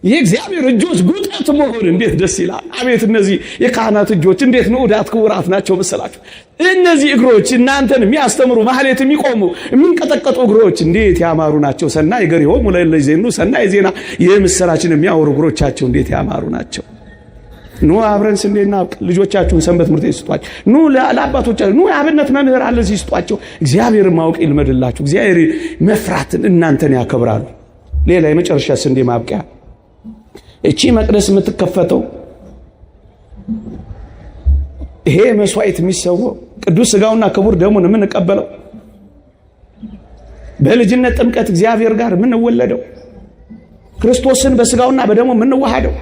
የእግዚአብሔር እጆች ጉጠት መሆን እንዴት ደስ ይላል! አቤት እነዚህ የካህናት እጆች እንዴት ንዑዳት ክቡራት ናቸው መሰላችሁ! እነዚህ እግሮች እናንተን የሚያስተምሩ ማህሌት የሚቆሙ የሚንቀጠቀጡ እግሮች እንዴት ያማሩ ናቸው! ሰናይ ገሪሆሙ ለእለይዜኑ ሰናይ ዜና የምስራችን የሚያወሩ እግሮቻቸው እንዴት ያማሩ ናቸው! ኑ አብረን ስንዴ እናብቅ። ልጆቻችሁን ሰንበት ትምህርት ቤት ስጧቸው። ኑ ለአባቶቻችሁ ኑ አብነት መምህር አለ እዚህ ስጧቸው። እግዚአብሔርን ማወቅ ይልመድላችሁ። እግዚአብሔር መፍራትን እናንተን ያከብራሉ። ሌላ የመጨረሻ ስንዴ ማብቂያ እቺ መቅደስ የምትከፈተው ይሄ መስዋዕት የሚሰዋው ቅዱስ ሥጋውና ክቡር ደሙን የምንቀበለው በልጅነት ጥምቀት እግዚአብሔር ጋር የምንወለደው ክርስቶስን በሥጋውና በደሙ የምንዋሃደው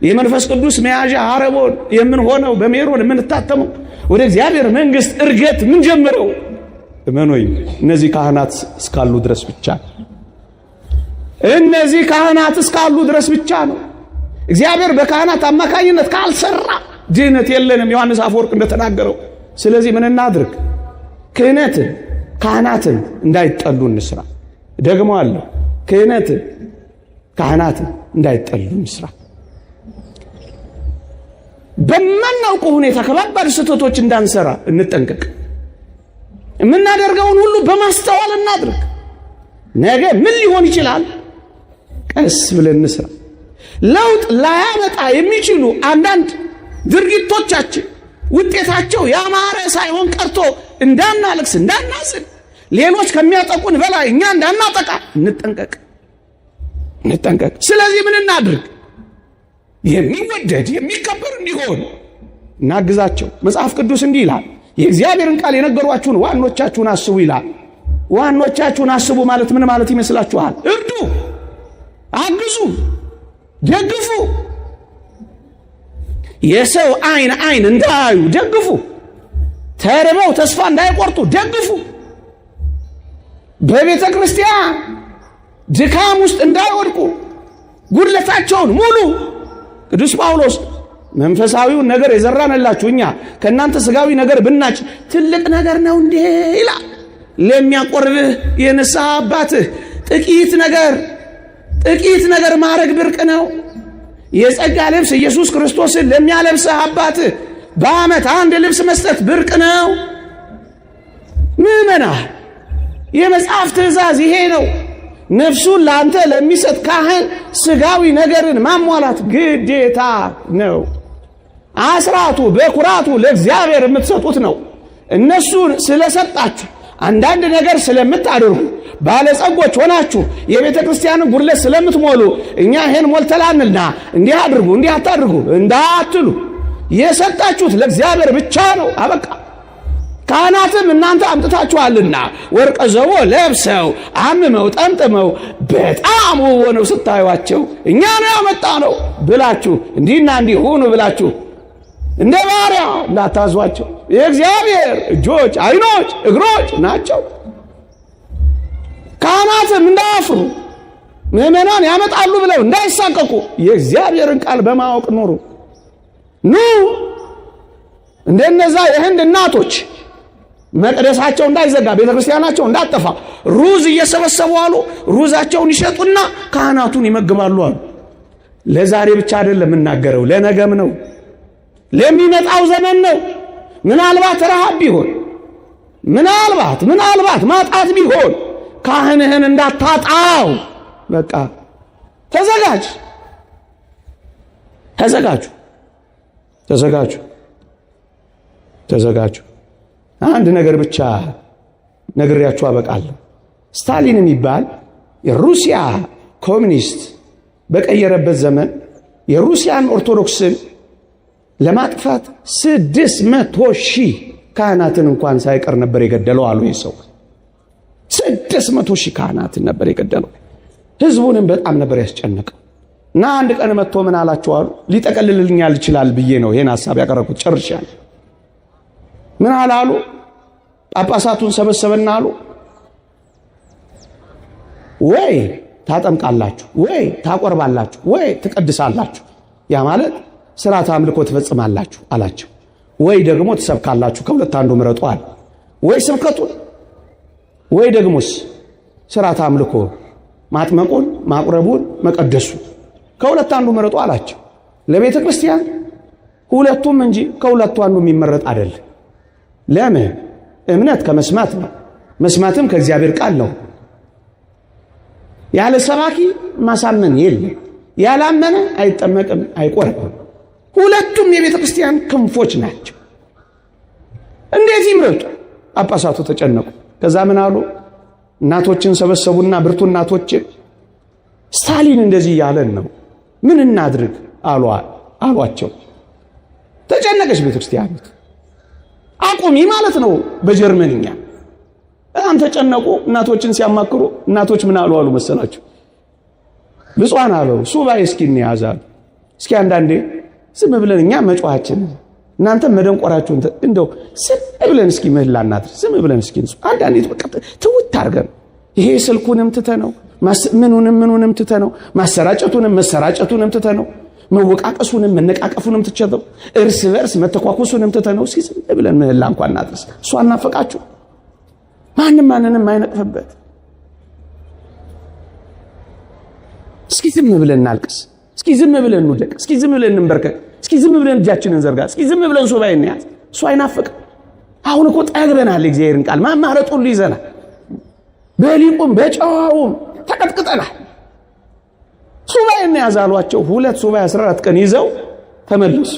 የመንፈስ ቅዱስ መያዣ አረቦን የምንሆነው በሜሮን የምንታተመው ወደ እግዚአብሔር መንግሥት እርገት ምን ጀምረው እመኖይ እነዚህ ካህናት እስካሉ ድረስ ብቻ እነዚህ ካህናት እስካሉ ድረስ ብቻ ነው። እግዚአብሔር በካህናት አማካኝነት ካልሰራ ድህነት የለንም ዮሐንስ አፈወርቅ እንደተናገረው። ስለዚህ ምን እናድርግ? ክህነትን ካህናትን እንዳይጠሉ እንስራ። ደግሞ አለ ክህነትን ካህናትን እንዳይጠሉ እንስራ። በማናውቀው ሁኔታ ከባባድ ስህተቶች እንዳንሰራ እንጠንቀቅ። የምናደርገውን ሁሉ በማስተዋል እናድርግ። ነገ ምን ሊሆን ይችላል? ቀስ ብለን እንስራ። ለውጥ ላያመጣ የሚችሉ አንዳንድ ድርጊቶቻችን ውጤታቸው ያማረ ሳይሆን ቀርቶ እንዳናለቅስ፣ እንዳናዝን፣ ሌሎች ከሚያጠቁን በላይ እኛ እንዳናጠቃ እንጠንቀቅ። ስለዚህ ምን እናድርግ? የሚወደድ የሚከበር እንዲሆን እናግዛቸው። መጽሐፍ ቅዱስ እንዲህ ይላል፣ የእግዚአብሔርን ቃል የነገሯችሁን ዋኖቻችሁን አስቡ ይላል። ዋኖቻችሁን አስቡ ማለት ምን ማለት ይመስላችኋል? እርዱ፣ አግዙ፣ ደግፉ። የሰው አይን እንዳያዩ ደግፉ። ተርበው ተስፋ እንዳይቆርጡ ደግፉ። በቤተ ክርስቲያን ድካም ውስጥ እንዳይወድቁ ጉድለታቸውን ሙሉ። ቅዱስ ጳውሎስ መንፈሳዊውን ነገር የዘራንላችሁ እኛ ከእናንተ ሥጋዊ ነገር ብናጭ ትልቅ ነገር ነው እንዴ ይላል። ለሚያቆርብህ የንስሐ አባትህ ጥቂት ነገር ማድረግ ብርቅ ነው። የጸጋ ልብስ ኢየሱስ ክርስቶስን ለሚያለብስህ አባትህ በዓመት አንድ ልብስ መስጠት ብርቅ ነው። ምዕመናን የመጽሐፍ ትእዛዝ ይሄ ነው። ነፍሱን ለአንተ ለሚሰጥ ካህን ሥጋዊ ነገርን ማሟላት ግዴታ ነው። አስራቱ በኩራቱ ለእግዚአብሔር የምትሰጡት ነው። እነሱን ስለሰጣችሁ አንዳንድ ነገር ስለምታደርጉ ባለጸጎች ሆናችሁ የቤተ ክርስቲያንን ጉድለት ስለምትሞሉ እኛ ይሄን ሞልተላንልና እንዲህ አድርጉ እንዲህ አታድርጉ እንዳትሉ። የሰጣችሁት ለእግዚአብሔር ብቻ ነው። አበቃ። ካህናትም እናንተ አምጥታችኋልና ወርቀ ዘቦ ለብሰው አምመው ጠምጥመው በጣም ሆነው ስታዩአቸው እኛ ነው ያመጣነው ብላችሁ እንዲህና እንዲህ ሁኑ ብላችሁ እንደ ባሪያ እንዳታዟቸው። የእግዚአብሔር እጆች፣ ዓይኖች፣ እግሮች ናቸው። ካህናትም እንዳያፍሩ ምዕመናን ያመጣሉ ብለው እንዳይሳቀቁ የእግዚአብሔርን ቃል በማወቅ ኑሩ። እንደነዛ የህንድ እናቶች መቅደሳቸው እንዳይዘጋ ቤተክርስቲያናቸው እንዳጠፋ ሩዝ እየሰበሰቡ አሉ። ሩዛቸውን ይሸጡና ካህናቱን ይመግባሉ አሉ። ለዛሬ ብቻ አይደለም የምናገረው፣ ለነገም ነው፣ ለሚመጣው ዘመን ነው። ምናልባት ረሃብ ቢሆን ምናልባት ማጣት ቢሆን ካህንህን እንዳታጣው በቃ ተዘጋጁ። አንድ ነገር ብቻ ነግሬያችሁ አበቃለሁ። ስታሊን የሚባል የሩሲያ ኮሚኒስት በቀየረበት ዘመን የሩሲያን ኦርቶዶክስን ለማጥፋት 600,000 ካህናትን እንኳን ሳይቀር ነበር የገደለው አሉ። ይሰው 600,000 ካህናትን ነበር የገደለው። ህዝቡንም በጣም ነበር ያስጨነቀው። እና አንድ ቀን መጥቶ ምን አላቸው አሉ። ሊጠቀልልልኛል ይችላል ብዬ ነው ይሄን ሐሳብ ያቀረብኩት። ጨርሻለሁ። ምን አሉ? ጳጳሳቱን ሰበሰበና አሉ፣ ወይ ታጠምቃላችሁ፣ ወይ ታቆርባላችሁ፣ ወይ ትቀድሳላችሁ፣ ያ ማለት ሥርዓተ አምልኮ ትፈጽማላችሁ አላቸው። ወይ ደግሞ ትሰብካላችሁ፣ ከሁለት አንዱ ምረጡ አለ። ወይ ስብከቱን ወይ ደግሞስ ሥርዓተ አምልኮ ማጥመቁን፣ ማቁረቡን፣ መቀደሱ ከሁለት አንዱ ምረጡ አላቸው። ለቤተ ክርስቲያን ሁለቱም እንጂ ከሁለቱ አንዱ የሚመረጥ አይደለም። ለምን? እምነት ከመስማት ነው፣ መስማትም ከእግዚአብሔር ቃል ነው። ያለ ሰባኪ ማሳመን የለም። ያላመነ አይጠመቅም፣ አይቆርብም። ሁለቱም የቤተ ክርስቲያን ክንፎች ናቸው። እንዴት ይምረጡ? ጳጳሳቱ ተጨነቁ። ከዛ ምን አሉ? እናቶችን ሰበሰቡና ብርቱ እናቶችን ስታሊን እንደዚህ ያለን ነው ምን እናድርግ አሏቸው። ተጨነቀች ቤተ ክርስቲያን። አቁሚ ማለት ነው በጀርመንኛ። በጣም ተጨነቁ። እናቶችን ሲያማክሩ እናቶች ምን አሉ መሰላችሁ? ብፁዓን አለው ሱባኤ እስኪ እንያዛሉ። እስኪ አንዳንዴ ዝም ብለን እኛ መጫዋችን እናንተ መደንቆራችሁን እንደው ዝም ብለን እስኪ ምህላ እናድር። ዝም ብለን እስኪ አንዳንዴ በቃ ትውት አድርገን ይሄ ስልኩንም ትተነው ምኑንም ትተነው መሰራጨቱንም ትተነው መወቃቀሱንም መነቃቀፉንም ትተነው እርስ በርስ መተኳኩሱንም ትተነው እስኪ ዝም ብለን ምህላ እንኳን እናድርስ። እሷ እናፈቃችሁ ማንንም አይነቅፍበት። እስኪ ዝም ብለን እናልቅስ። እስኪ ዝም ብለን እንውደቅ። እስኪ ዝም ብለን እንበርከክ። እስኪ ዝም ብለን እጃችንን ዘርጋ። እስኪ ዝም ብለን ሱባኤ እንያዝ። እሱ አይናፍቅም። አሁን እኮ ጠግበናል። እግዚአብሔርን ቃል ማማረጥ ሁሉ ይዘናል። በሊቁም በጨዋውም ተቀጥቅጠናል። ሱባኤ እንያዝ አሏቸው። 2 ሱባኤ 14 ቀን ይዘው ተመለሱ።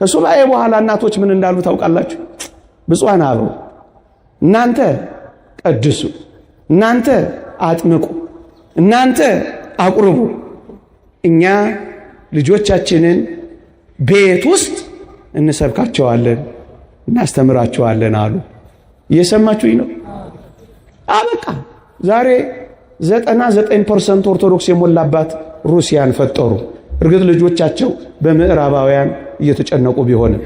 ከሱባኤ በኋላ እናቶች ምን እንዳሉ ታውቃላችሁ? ብፁዓን አበው እናንተ ቀድሱ፣ እናንተ አጥምቁ፣ እናንተ አቁርቡ፣ እኛ ልጆቻችንን ቤት ውስጥ እንሰብካቸዋለን፣ እናስተምራቸዋለን አሉ። እየሰማችሁኝ ነው? አበቃ። ዛሬ 99% ኦርቶዶክስ የሞላባት ሩሲያን ፈጠሩ። እርግጥ ልጆቻቸው በምዕራባውያን እየተጨነቁ ቢሆንም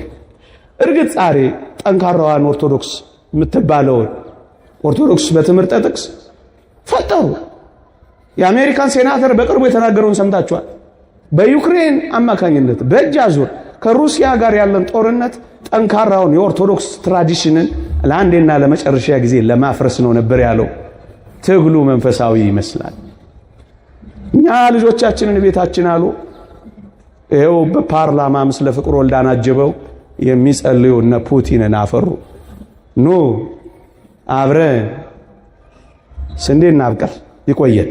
እርግጥ ዛሬ ጠንካራዋን ኦርቶዶክስ የምትባለውን ኦርቶዶክስ በትምህርት ጥቅስ ፈጠሩ። የአሜሪካን ሴናተር በቅርቡ የተናገረውን ሰምታችኋል። በዩክሬን አማካኝነት በእጅ አዙር ከሩሲያ ጋር ያለን ጦርነት ጠንካራውን የኦርቶዶክስ ትራዲሽንን ለአንዴና ለመጨረሻ ጊዜ ለማፍረስ ነው ነበር ያለው። ትግሉ መንፈሳዊ ይመስላል። እኛ ልጆቻችንን ቤታችን አሉ። ይኸው በፓርላማ ምስለ ፍቅር ወልዳን አጅበው የሚጸልዩ እነ ፑቲንን አፈሩ። ኑ አብረን ስንዴ እናብቀል። ይቆየን።